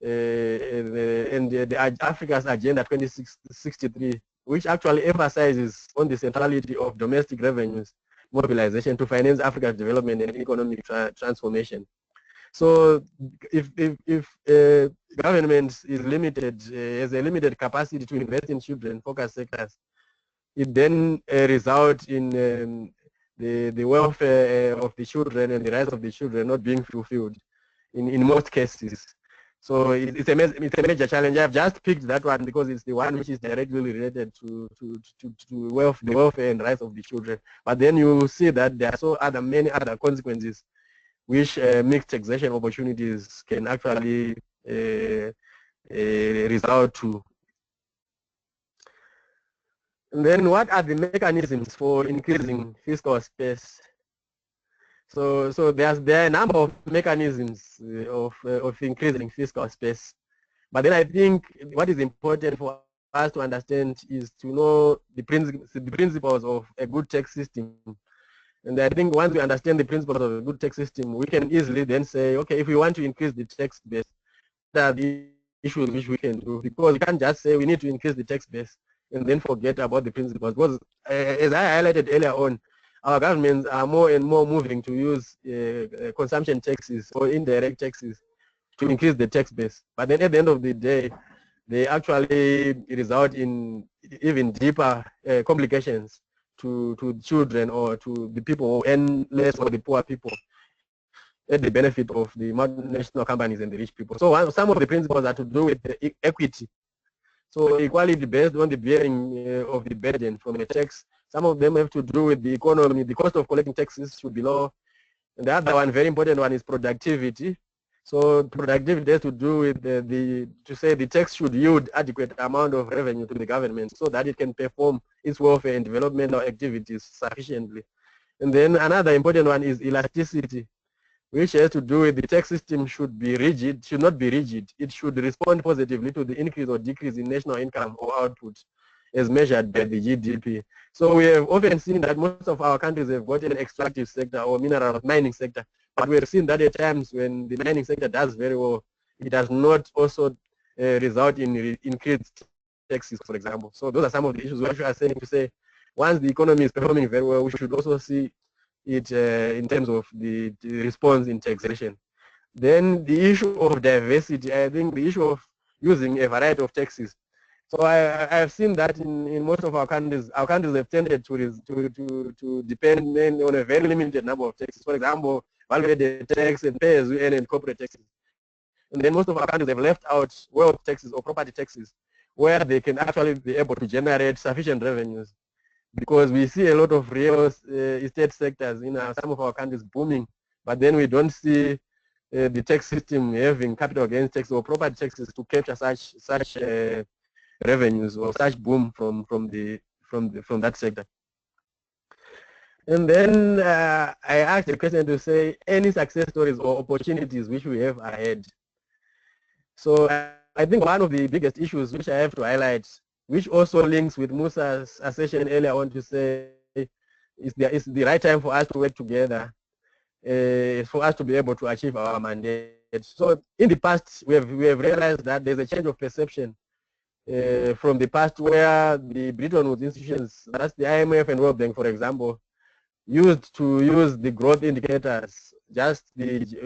and the Africa's Agenda 2063, which actually emphasizes on the centrality of domestic revenues mobilization to finance Africa's development and economic transformation. So if government is limited, has a limited capacity to invest in children-focused sectors, it then results in the welfare of the children and the rights of the children not being fulfilled in most cases. So it's a major challenge. I've just picked that one because it's the one which is directly related to the welfare and rights of the children. But then you see that there are many other consequences which mixed taxation opportunities can actually result to. And then what are the mechanisms for increasing fiscal space? So there are a number of mechanisms of increasing fiscal space. But then I think what is important for us to understand is to know the principles of a good tax system. And I think once we understand the principles of a good tax system, we can easily then say, okay, if we want to increase the tax base, what are the issues which we can do? Because you can't just say we need to increase the tax base and then forget about the principles. Because as I highlighted earlier on, our governments are more and more moving to use consumption taxes or indirect taxes to increase the tax base. But then at the end of the day, they actually result in even deeper complications to children or to the people who earn less, or the poor people, at the benefit of the multinational companies and the rich people. So some of the principles are to do with equity. So equality based on the bearing of the burden from the tax. Some of them have to do with the economy. The cost of collecting taxes should be low. And the other one, very important one, is productivity. So productivity has to do with the tax should yield adequate amount of revenue to the government so that it can perform its welfare and developmental activities sufficiently. And then another important one is elasticity, which has to do with the tax system should not be rigid. It should respond positively to the increase or decrease in national income or output as measured by the GDP. So we have often seen that most of our countries have got an extractive sector or mineral mining sector, but we have seen that at times when the mining sector does very well, it does not also result in increased taxes, for example. So those are some of the issues which we are saying to say, once the economy is performing very well, we should also see it in terms of the response in taxation. Then the issue of diversity, I think the issue of using a variety of taxes. So I have seen that in most of our countries have tended to depend mainly on a very limited number of taxes. For example, value-added tax and pay-as-you-earn and corporate taxes. And then most of our countries have left out wealth taxes or property taxes, where they can actually be able to generate sufficient revenues. Because we see a lot of real estate sectors in some of our countries booming, but then we don't see the tax system having capital gains tax or property taxes to capture such revenues or such boom from that sector. And then I asked the question to say any success stories or opportunities which we have ahead. So I think one of the biggest issues which I have to highlight, which also links with Musa's assertion earlier on to say is the right time for us to work together, for us to be able to achieve our mandate. So in the past, we have realized that there's a change of perception from the past where the Bretton Woods institutions, that's the IMF and World Bank, for example, used to use the growth indicators, just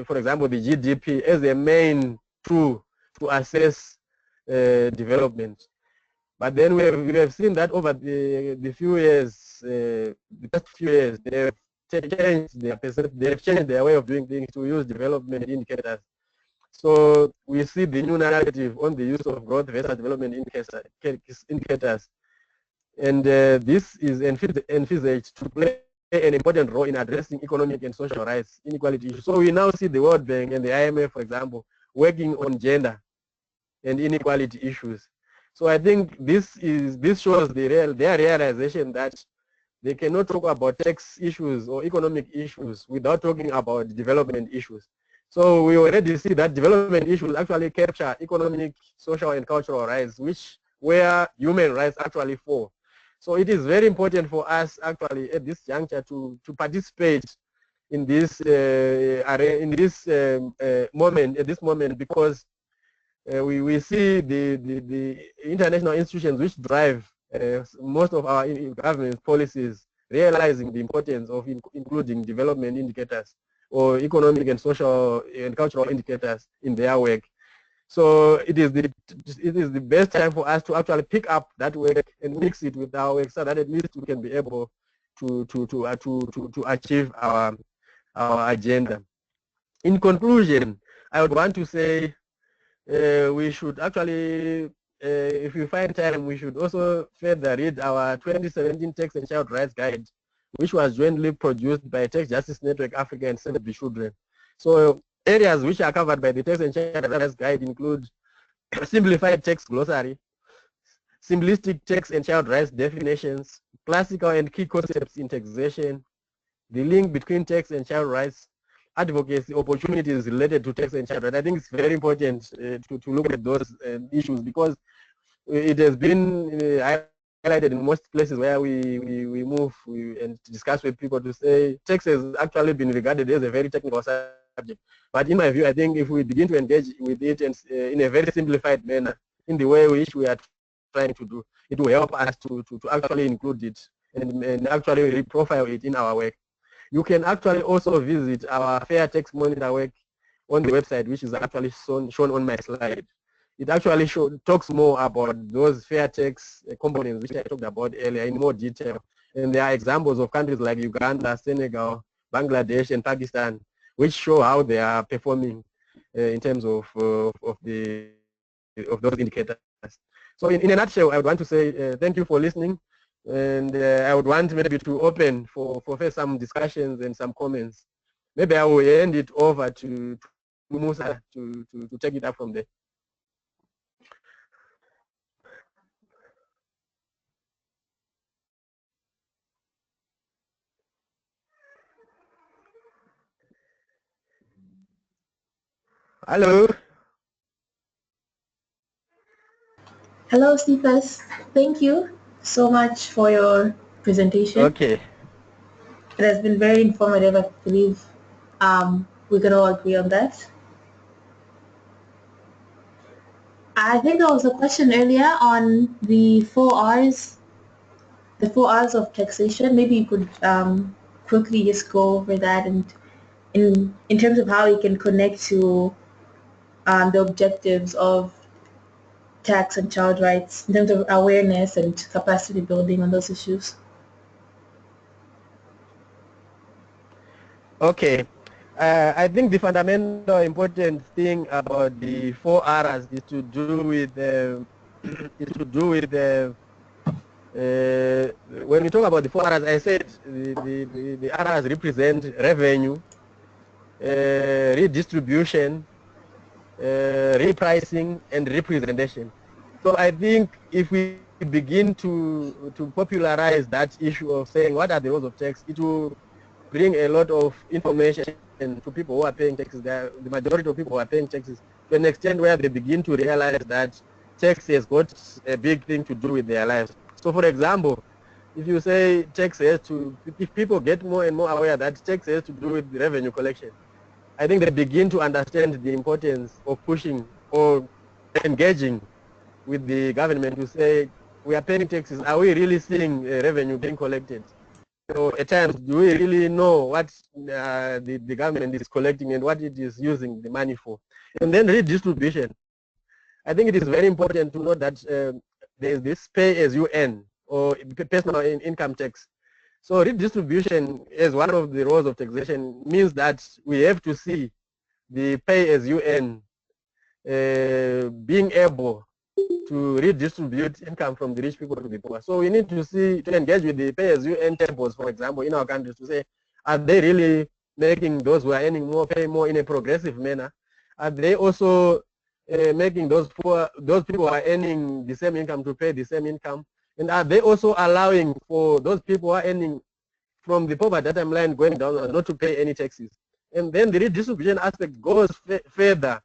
for example, the GDP as a main tool to assess development. But then we have seen that over the few years, the past few years, they have changed their way of doing things to use development indicators. So we see the new narrative on the use of growth versus development indicators. And this is envisaged to play an important role in addressing economic and social rights inequality issues. So we now see the World Bank and the IMF, for example, working on gender and inequality issues. So I think this shows their realization that they cannot talk about tax issues or economic issues without talking about development issues. So we already see that development issues actually capture economic, social, and cultural rights, where human rights actually fall. So it is very important for us actually at this juncture to participate in this moment, because we see the international institutions which drive most of our government policies realizing the importance of including development indicators or economic and social and cultural indicators in their work. So it is the best time for us to actually pick up that work and mix it with our work, so that at least we can be able to achieve our agenda. In conclusion, I would want to say we should actually, if we find time, we should also further read our 2017 Tax and Child Rights Guide, which was jointly produced by Tax Justice Network Africa and Save the Children. So areas which are covered by the Tax and Child Rights Guide include simplified tax glossary, simplistic tax and child rights definitions, classical and key concepts in taxation, the link between tax and child rights, advocacy opportunities related to tax and child rights. I think it's very important to look at those issues, because it has been highlighted in most places where we move and discuss with people to say tax has actually been regarded as a very technical subject. But in my view, I think if we begin to engage with it and, in a very simplified manner, in the way which we are trying to do, it will help us to actually include it and actually reprofile it in our work. You can actually also visit our Fair Tax Monitor work on the website, which is actually shown on my slide. It actually talks more about those fair tax components which I talked about earlier in more detail. And there are examples of countries like Uganda, Senegal, Bangladesh, and Pakistan, which show how they are performing in terms of those indicators. So in a nutshell, I would want to say thank you for listening. And I would want maybe to open for some discussions and some comments. Maybe I will hand it over to Musa to take it up from there. Hello. Hello, Cephas. Thank you so much for your presentation. Okay. It has been very informative, I believe. We can all agree on that. I think there was a question earlier on the 4 Rs, the 4 Rs of taxation. Maybe you could quickly just go over that, and in terms of how it can connect to the objectives of tax and child rights, in terms of awareness and capacity building on those issues. Okay. I think the fundamental important thing about the 4Rs is to do with when we talk about the 4Rs, I said the Rs represent revenue, redistribution, repricing, and representation. So I think if we begin to popularize that issue of saying what are the roles of tax, it will bring a lot of information to people who are paying taxes. The majority of people who are paying taxes to an extent where they begin to realize that tax has got a big thing to do with their lives. So for example, if you say tax has to, if people get more and more aware that tax has to do with revenue collection, I think they begin to understand the importance of pushing or engaging with the government to say, we are paying taxes, are we really seeing revenue being collected? So at times, do we really know what the government is collecting and what it is using the money for? And then redistribution. I think it is very important to note that there is this pay as you earn or personal income tax. So redistribution as one of the roles of taxation means that we have to see the pay as you earn being able to redistribute income from the rich people to the poor. So we need to engage with the pay as you earn tables, for example, in our countries to say, are they really making those who are earning more pay more in a progressive manner? Are they also making those people who are earning the same income to pay the same income? And are they also allowing for those people who are earning from the poverty line going down not to pay any taxes? And then the redistribution aspect goes further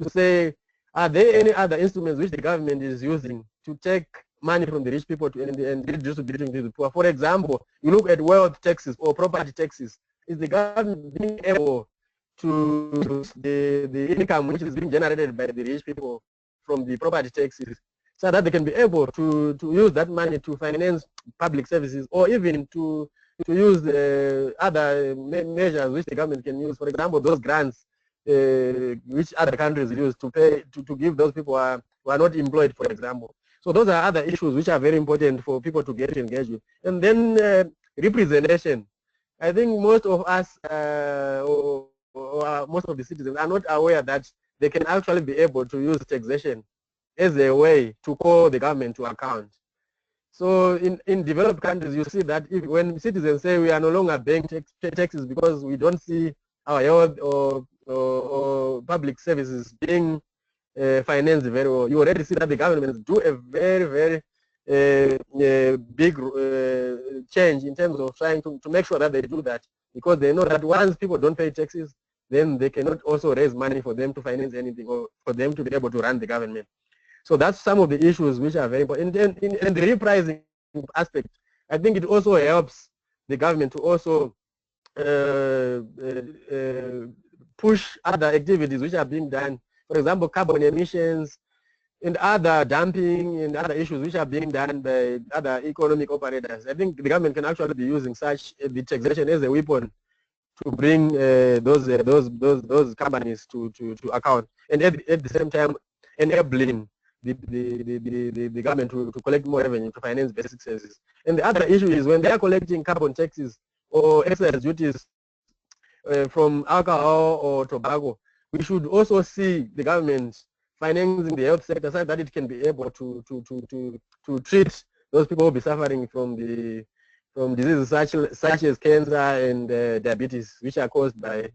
to say, are there any other instruments which the government is using to take money from the rich people and redistributing to the poor? For example, you look at wealth taxes or property taxes. Is the government being able to the income which is being generated by the rich people from the property taxes so that they can be able to use that money to finance public services or even to use other measures which the government can use? For example, those grants which other countries use to pay to give those people who are not employed, for example. So those are other issues which are very important for people to get engaged with. And then representation. I think most of us or most of the citizens are not aware that they can actually be able to use taxation as a way to call the government to account. So in developed countries, you see that when citizens say we are no longer paying taxes because we don't see our health or public services being financed very well, you already see that the governments do a very, very big change in terms of trying to make sure that they do that, because they know that once people don't pay taxes, then they cannot also raise money for them to finance anything or for them to be able to run the government. So that's some of the issues which are very important. And in the repricing aspect, I think it also helps the government to also push other activities which are being done. For example, carbon emissions and other dumping and other issues which are being done by other economic operators. I think the government can actually be using such the taxation as a weapon to bring those companies to account, and at the same time enabling the government to collect more revenue to finance basic services. And the other issue is when they are collecting carbon taxes or excise duties from alcohol or tobacco, we should also see the government financing the health sector so that it can be able to treat those people who will be suffering from diseases such as cancer and diabetes, which are caused by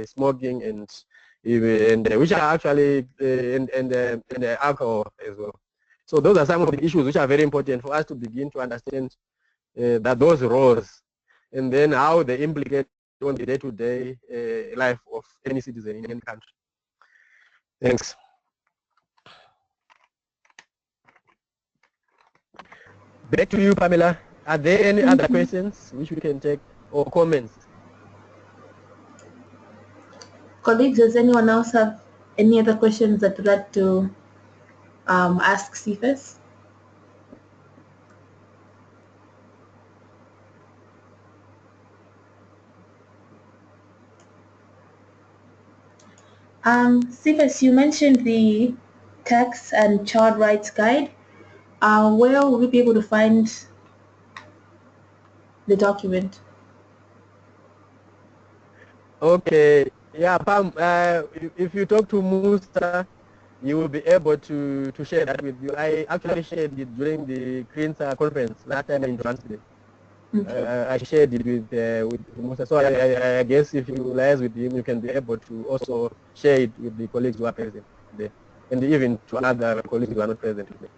smoking and which are actually and alcohol as well. So those are some of the issues which are very important for us to begin to understand that those roles and then how they implicate on the day-to-day life of any citizen in any country. Thanks. Back to you, Pamela. Are there any other questions which we can take or comments? Colleagues, does anyone else have any other questions that they'd like to ask Cephas? Cephas, you mentioned the tax and child rights guide. Where will we be able to find the document? Okay. Yeah, Pam, if you talk to Musa, you will be able to share that with you. I actually shared it during the CRINSA conference last time in Johannesburg. I shared it with Musa. So I guess if you liaise with him, you can be able to also share it with the colleagues who are present today, and even to other colleagues who are not present today.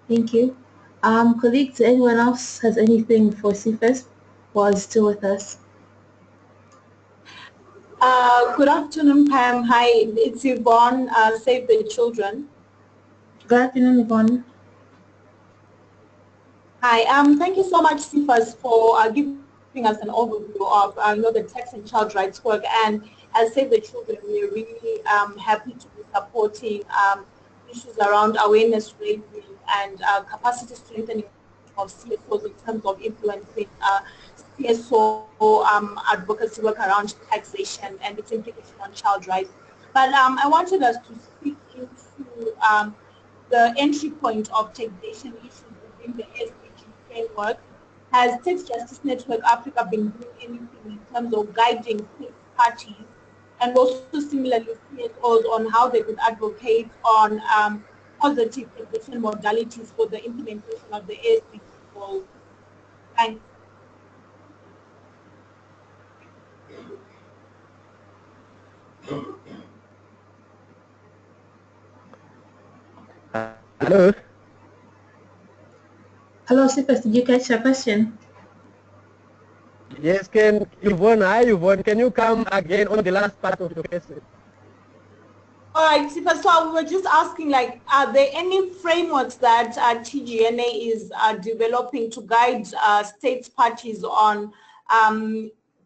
Thank you. Colleagues, anyone else has anything for Cephas while he's still with us? Good afternoon, Pam. Hi, it's Yvonne, Save the Children. Good afternoon, Yvonne. Hi, thank you so much, Cephas, for giving us an overview of the tax and child rights work. And as Save the Children, we're really happy to be supporting issues around awareness raising and capacity strengthening of CSOs in terms of influencing CSO advocacy work around taxation and its implication on child rights. But I wanted us to speak into the entry point of taxation issues within the SDG framework. Has Tax Justice Network Africa been doing anything in terms of guiding state parties and also similarly CSOs on how they could advocate on positive taxation modalities for the implementation of the SDG goals? Thanks. Hello. Hello, Cephas. Did you catch your question? Yes, Yvonne, hi Yvonne, can you come again on the last part of your question? All right, so we were just asking, like, are there any frameworks that TGNA is developing to guide state parties on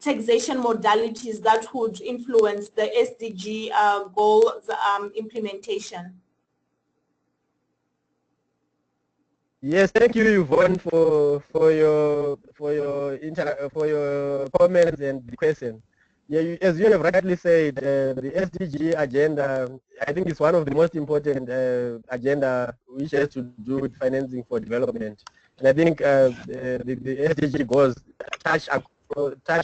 taxation modalities that would influence the SDG goals implementation? Yes, thank you, Yvonne, for your comments and the question. Yeah, as you have rightly said, the SDG agenda, I think is one of the most important agenda which has to do with financing for development. And I think the SDG goals touch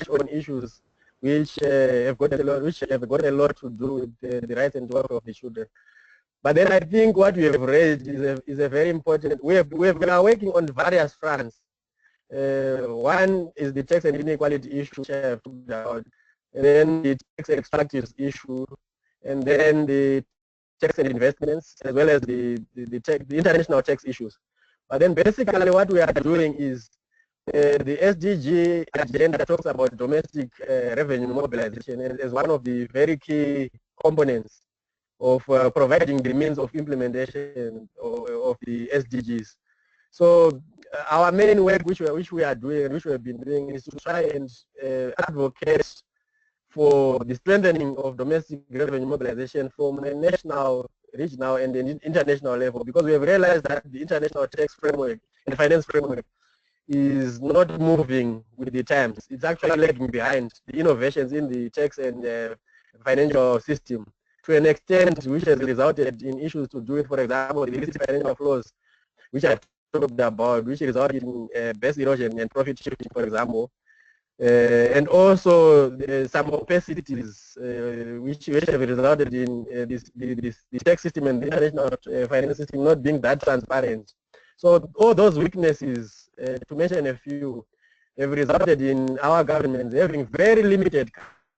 on issues which have got a lot to do with the rights and welfare of the children. But then I think what we have raised is a very important. We are working on various fronts. One is the tax and inequality issue, which I have talked about, and then the tax extractives issue, and then the tax and investments, as well as the international tax issues. But then basically what we are doing is the SDG agenda talks about domestic revenue mobilization as one of the very key components of providing the means of implementation of the SDGs. So our main work which we are doing and which we have been doing is to try and advocate for the strengthening of domestic revenue mobilization from a national, regional, and an international level, because we have realized that the international tax framework and finance framework is not moving with the times. It's actually lagging behind the innovations in the tax and financial system to an extent which has resulted in issues to do with, for example, the illicit financial flows, which I've talked about, which resulted in base erosion and profit shifting, for example. And also some opacities which have resulted in the tax system and the international finance system not being that transparent. So all those weaknesses, to mention a few, have resulted in our governments having very limited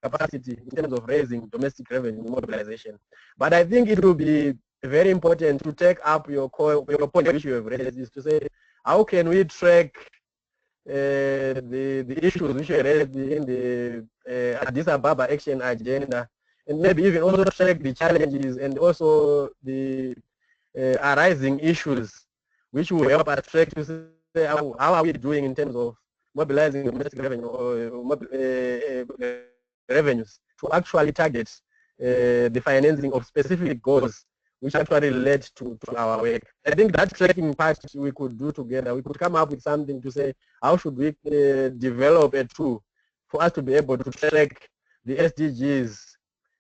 capacity in terms of raising domestic revenue mobilization. But I think it will be very important to take up your point which you have raised, is to say, how can we track the issues which are raised in the Addis Ababa Action Agenda, and maybe even also track the challenges and also the arising issues which will help us track to say how are we doing in terms of mobilizing domestic revenue or revenues to actually target the financing of specific goals which actually led to our work. I think that tracking part we could do together. We could come up with something to say, how should we develop a tool for us to be able to track the SDGs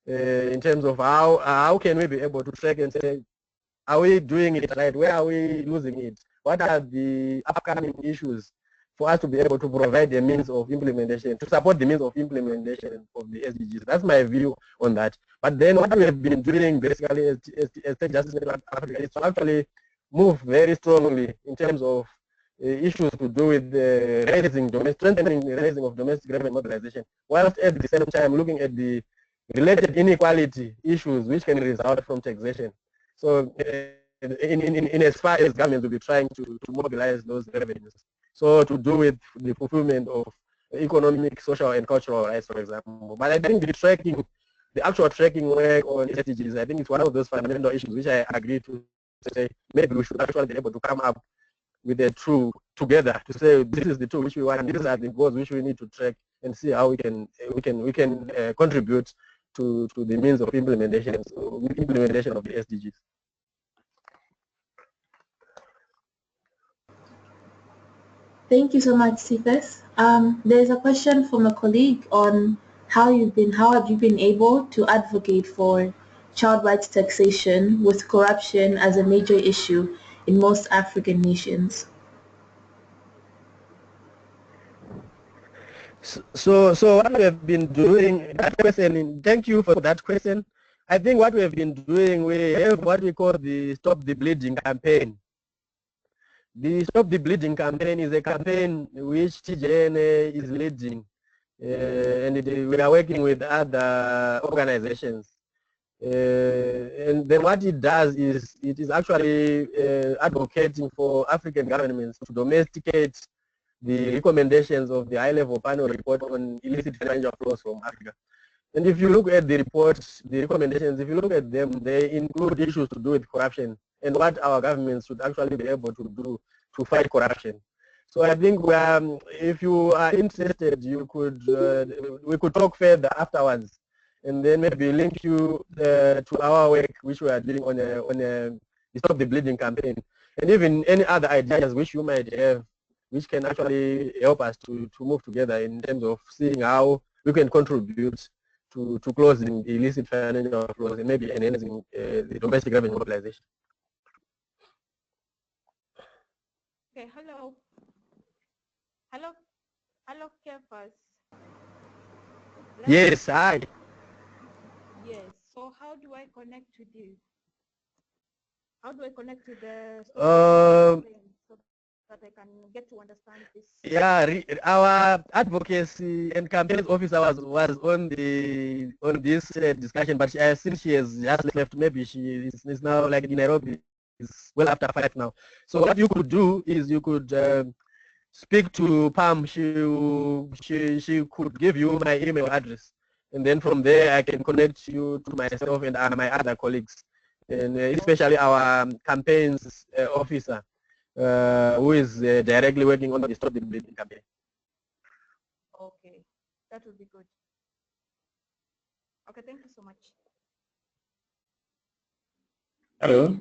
in terms of how can we be able to track and say, are we doing it right? Where are we losing it? What are the upcoming issues for us to be able to provide a means of implementation, to support the means of implementation of the SDGs. That's my view on that. But then what we have been doing basically as State Justice Network Africa is to actually move very strongly in terms of issues to do with strengthening the raising of domestic revenue mobilization, whilst at the same time looking at the related inequality issues which can result from taxation. So in as far as governments will be trying to mobilize those revenues. So to do with the fulfillment of economic, social, and cultural rights, for example. But I think the actual tracking work on SDGs, I think it's one of those fundamental issues which I agree to say maybe we should actually be able to come up with a tool together to say this is the tool which we want, and these are the goals which we need to track and see how we can contribute to the means of implementation of the SDGs. Thank you so much, Cephas. There's a question from a colleague on how have you been able to advocate for child rights taxation with corruption as a major issue in most African nations? So what we have been doing, that question, thank you for that question. I think what we have been doing, we have what we call the Stop the Bleeding campaign. The Stop the Bleeding campaign is a campaign which TJN is leading, and we are working with other organizations. And then what it does is it is actually advocating for African governments to domesticate the recommendations of the high-level panel report on illicit financial flows from Africa. And if you look at the reports, the recommendations, if you look at them, they include issues to do with corruption and what our governments should actually be able to do to fight corruption. So I think if you are interested, you could we could talk further afterwards, and then maybe link you to our work which we are doing on a Stop the Bleeding campaign, and even any other ideas which you might have, which can actually help us to move together in terms of seeing how we can contribute to closing the illicit financial flows and maybe enhancing the domestic revenue mobilization. Okay, hello, Cephas. Yes, hi. Yes, so how do I connect to you? How do I connect to the campaign so that I can get to understand this? Yeah, our advocacy and campaigns officer was on this discussion, but since she has just left, maybe she is now like in Nairobi. It's well after 5 now. So what you could do is you could speak to Pam. She could give you my email address, and then from there I can connect you to myself and my other colleagues, and especially our campaigns officer, who is directly working on the Stop the Bleeding campaign. Okay, that would be good. Okay, thank you so much. Hello.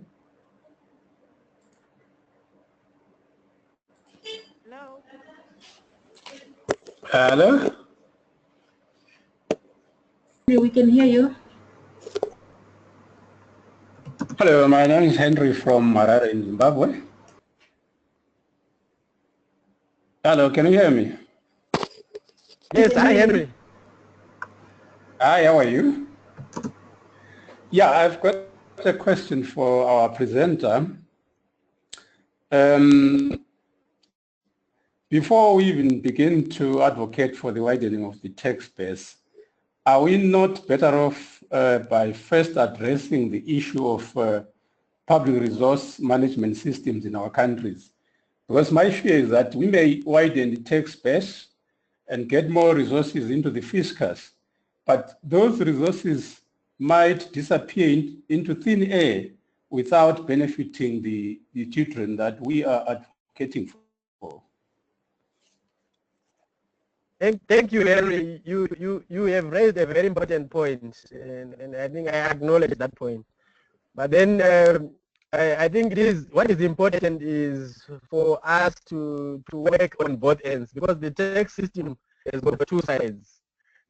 Hello. Hello. We can hear you. Hello, my name is Henry from Harare in Zimbabwe. Hello, can you hear me? Yes, hi Henry. Hi, how are you? Yeah, I've got a question for our presenter. Before we even begin to advocate for the widening of the tax base, are we not better off by first addressing the issue of public resource management systems in our countries? Because my fear is that we may widen the tax base and get more resources into the fiscus, but those resources might disappear into thin air without benefiting the children that we are advocating for. Thank you, Henry. You have raised a very important point, and I think I acknowledge that point. But then I think what is important is for us to work on both ends, because the tax system has got two sides.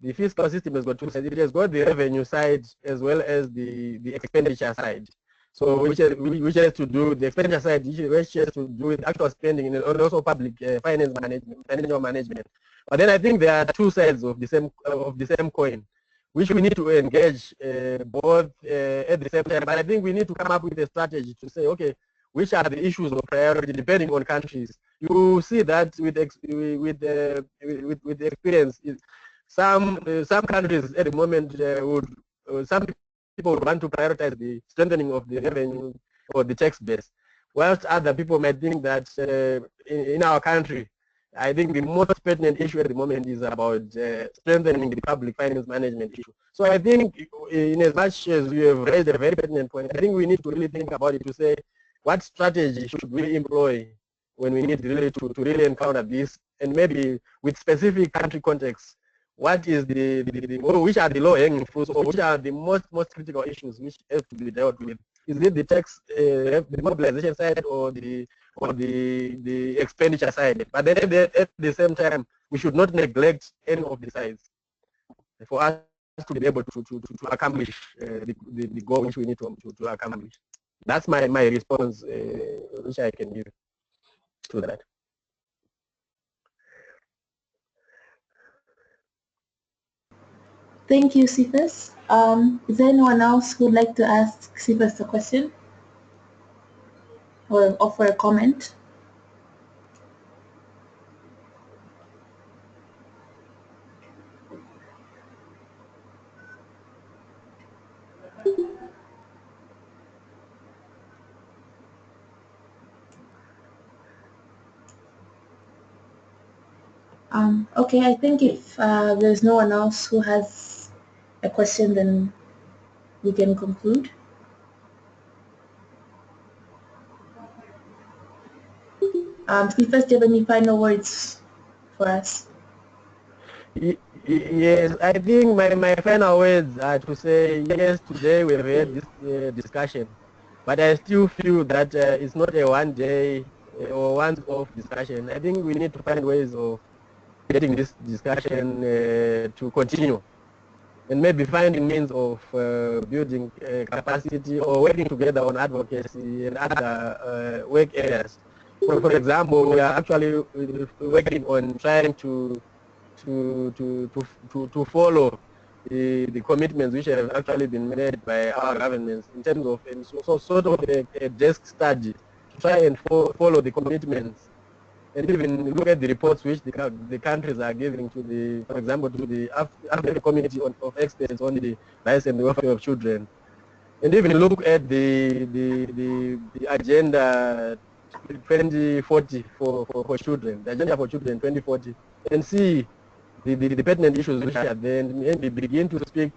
The fiscal system has got two sides. It has got the revenue side as well as the expenditure side. So which has to do with the expenditure side, which has to do with actual spending and also public finance management, financial management. But then I think there are two sides of the same coin, which we need to engage both at the same time. But I think we need to come up with a strategy to say, okay, which are the issues of priority depending on countries. You see that with the experience, some countries at the moment some people would want to prioritize the strengthening of the revenue or the tax base, whilst other people might think that in our country, I think the most pertinent issue at the moment is about strengthening the public finance management issue. So I think in as much as you have raised a very pertinent point, I think we need to really think about it to say, what strategy should we employ when we need really to really encounter this, and maybe with specific country contexts, what is which are the low-hanging fruits, or which are the most critical issues which have to be dealt with? Is it the tax, the mobilization side, or the expenditure side? But then at the same time, we should not neglect any of the sides for us to be able to accomplish the goal which we need to accomplish. That's my response, which I can give to that. Thank you, Cephas. Is there anyone else who would like to ask Cephas a question or offer a comment? Okay, I think if there's no one else who has a question, then we can conclude. Cephas, do you have any final words for us? Yes, I think my final words are to say, yes, today we have had this discussion, but I still feel that it's not a one-day or once-off discussion. I think we need to find ways of getting this discussion to continue, and maybe finding means of building capacity or working together on advocacy and other work areas. For example, we are actually working on trying to follow the commitments which have actually been made by our governments in terms of sort of a desk study to try and follow the commitments, and even look at the reports which the countries are giving to the, for example, to the African Committee of Experts on the rights and the welfare of children, and even look at the agenda 2040 for children, the agenda for children 2040, and see the pertinent issues which are there, and maybe begin to speak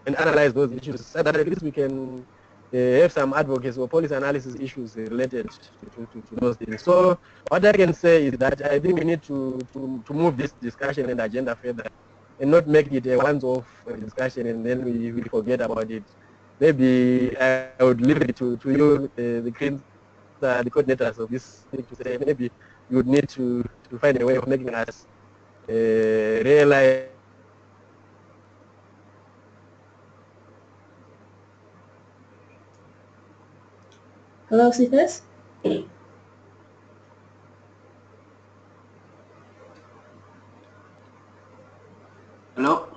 and analyze those issues so that at least we can have some advocacy or policy analysis issues related to those things. So what I can say is that I think we need to move this discussion and agenda further, and not make it a once-off discussion and then we forget about it. Maybe I would leave it to you, the coordinators of this thing, to say maybe you would need to find a way of making us realize. Hello, Cephas? Hello?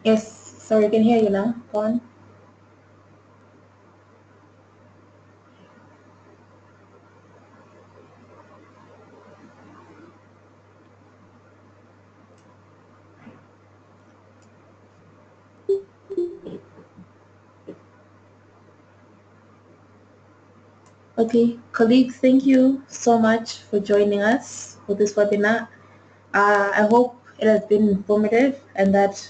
Yes, sorry, I can hear you now. Go on. Okay, colleagues, thank you so much for joining us for this webinar. I hope it has been informative and that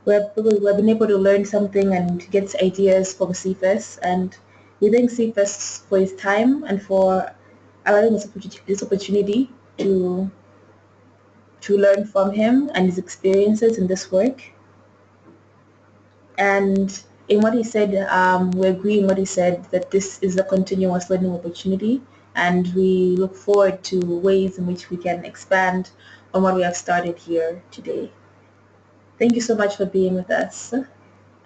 we've been able to learn something and get ideas from Cephas. And we thank Cephas for his time and for allowing us this opportunity to learn from him and his experiences in this work. And in what he said, we agree in what he said, that this is a continuous learning opportunity, and we look forward to ways in which we can expand on what we have started here today. Thank you so much for being with us.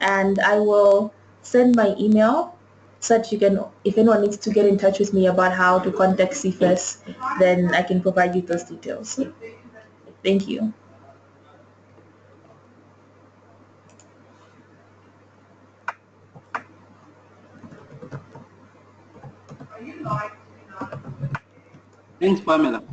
And I will send my email so that you can, if anyone needs to get in touch with me about how to contact Cephas, then I can provide you those details. Thank you. Thanks, Pamela.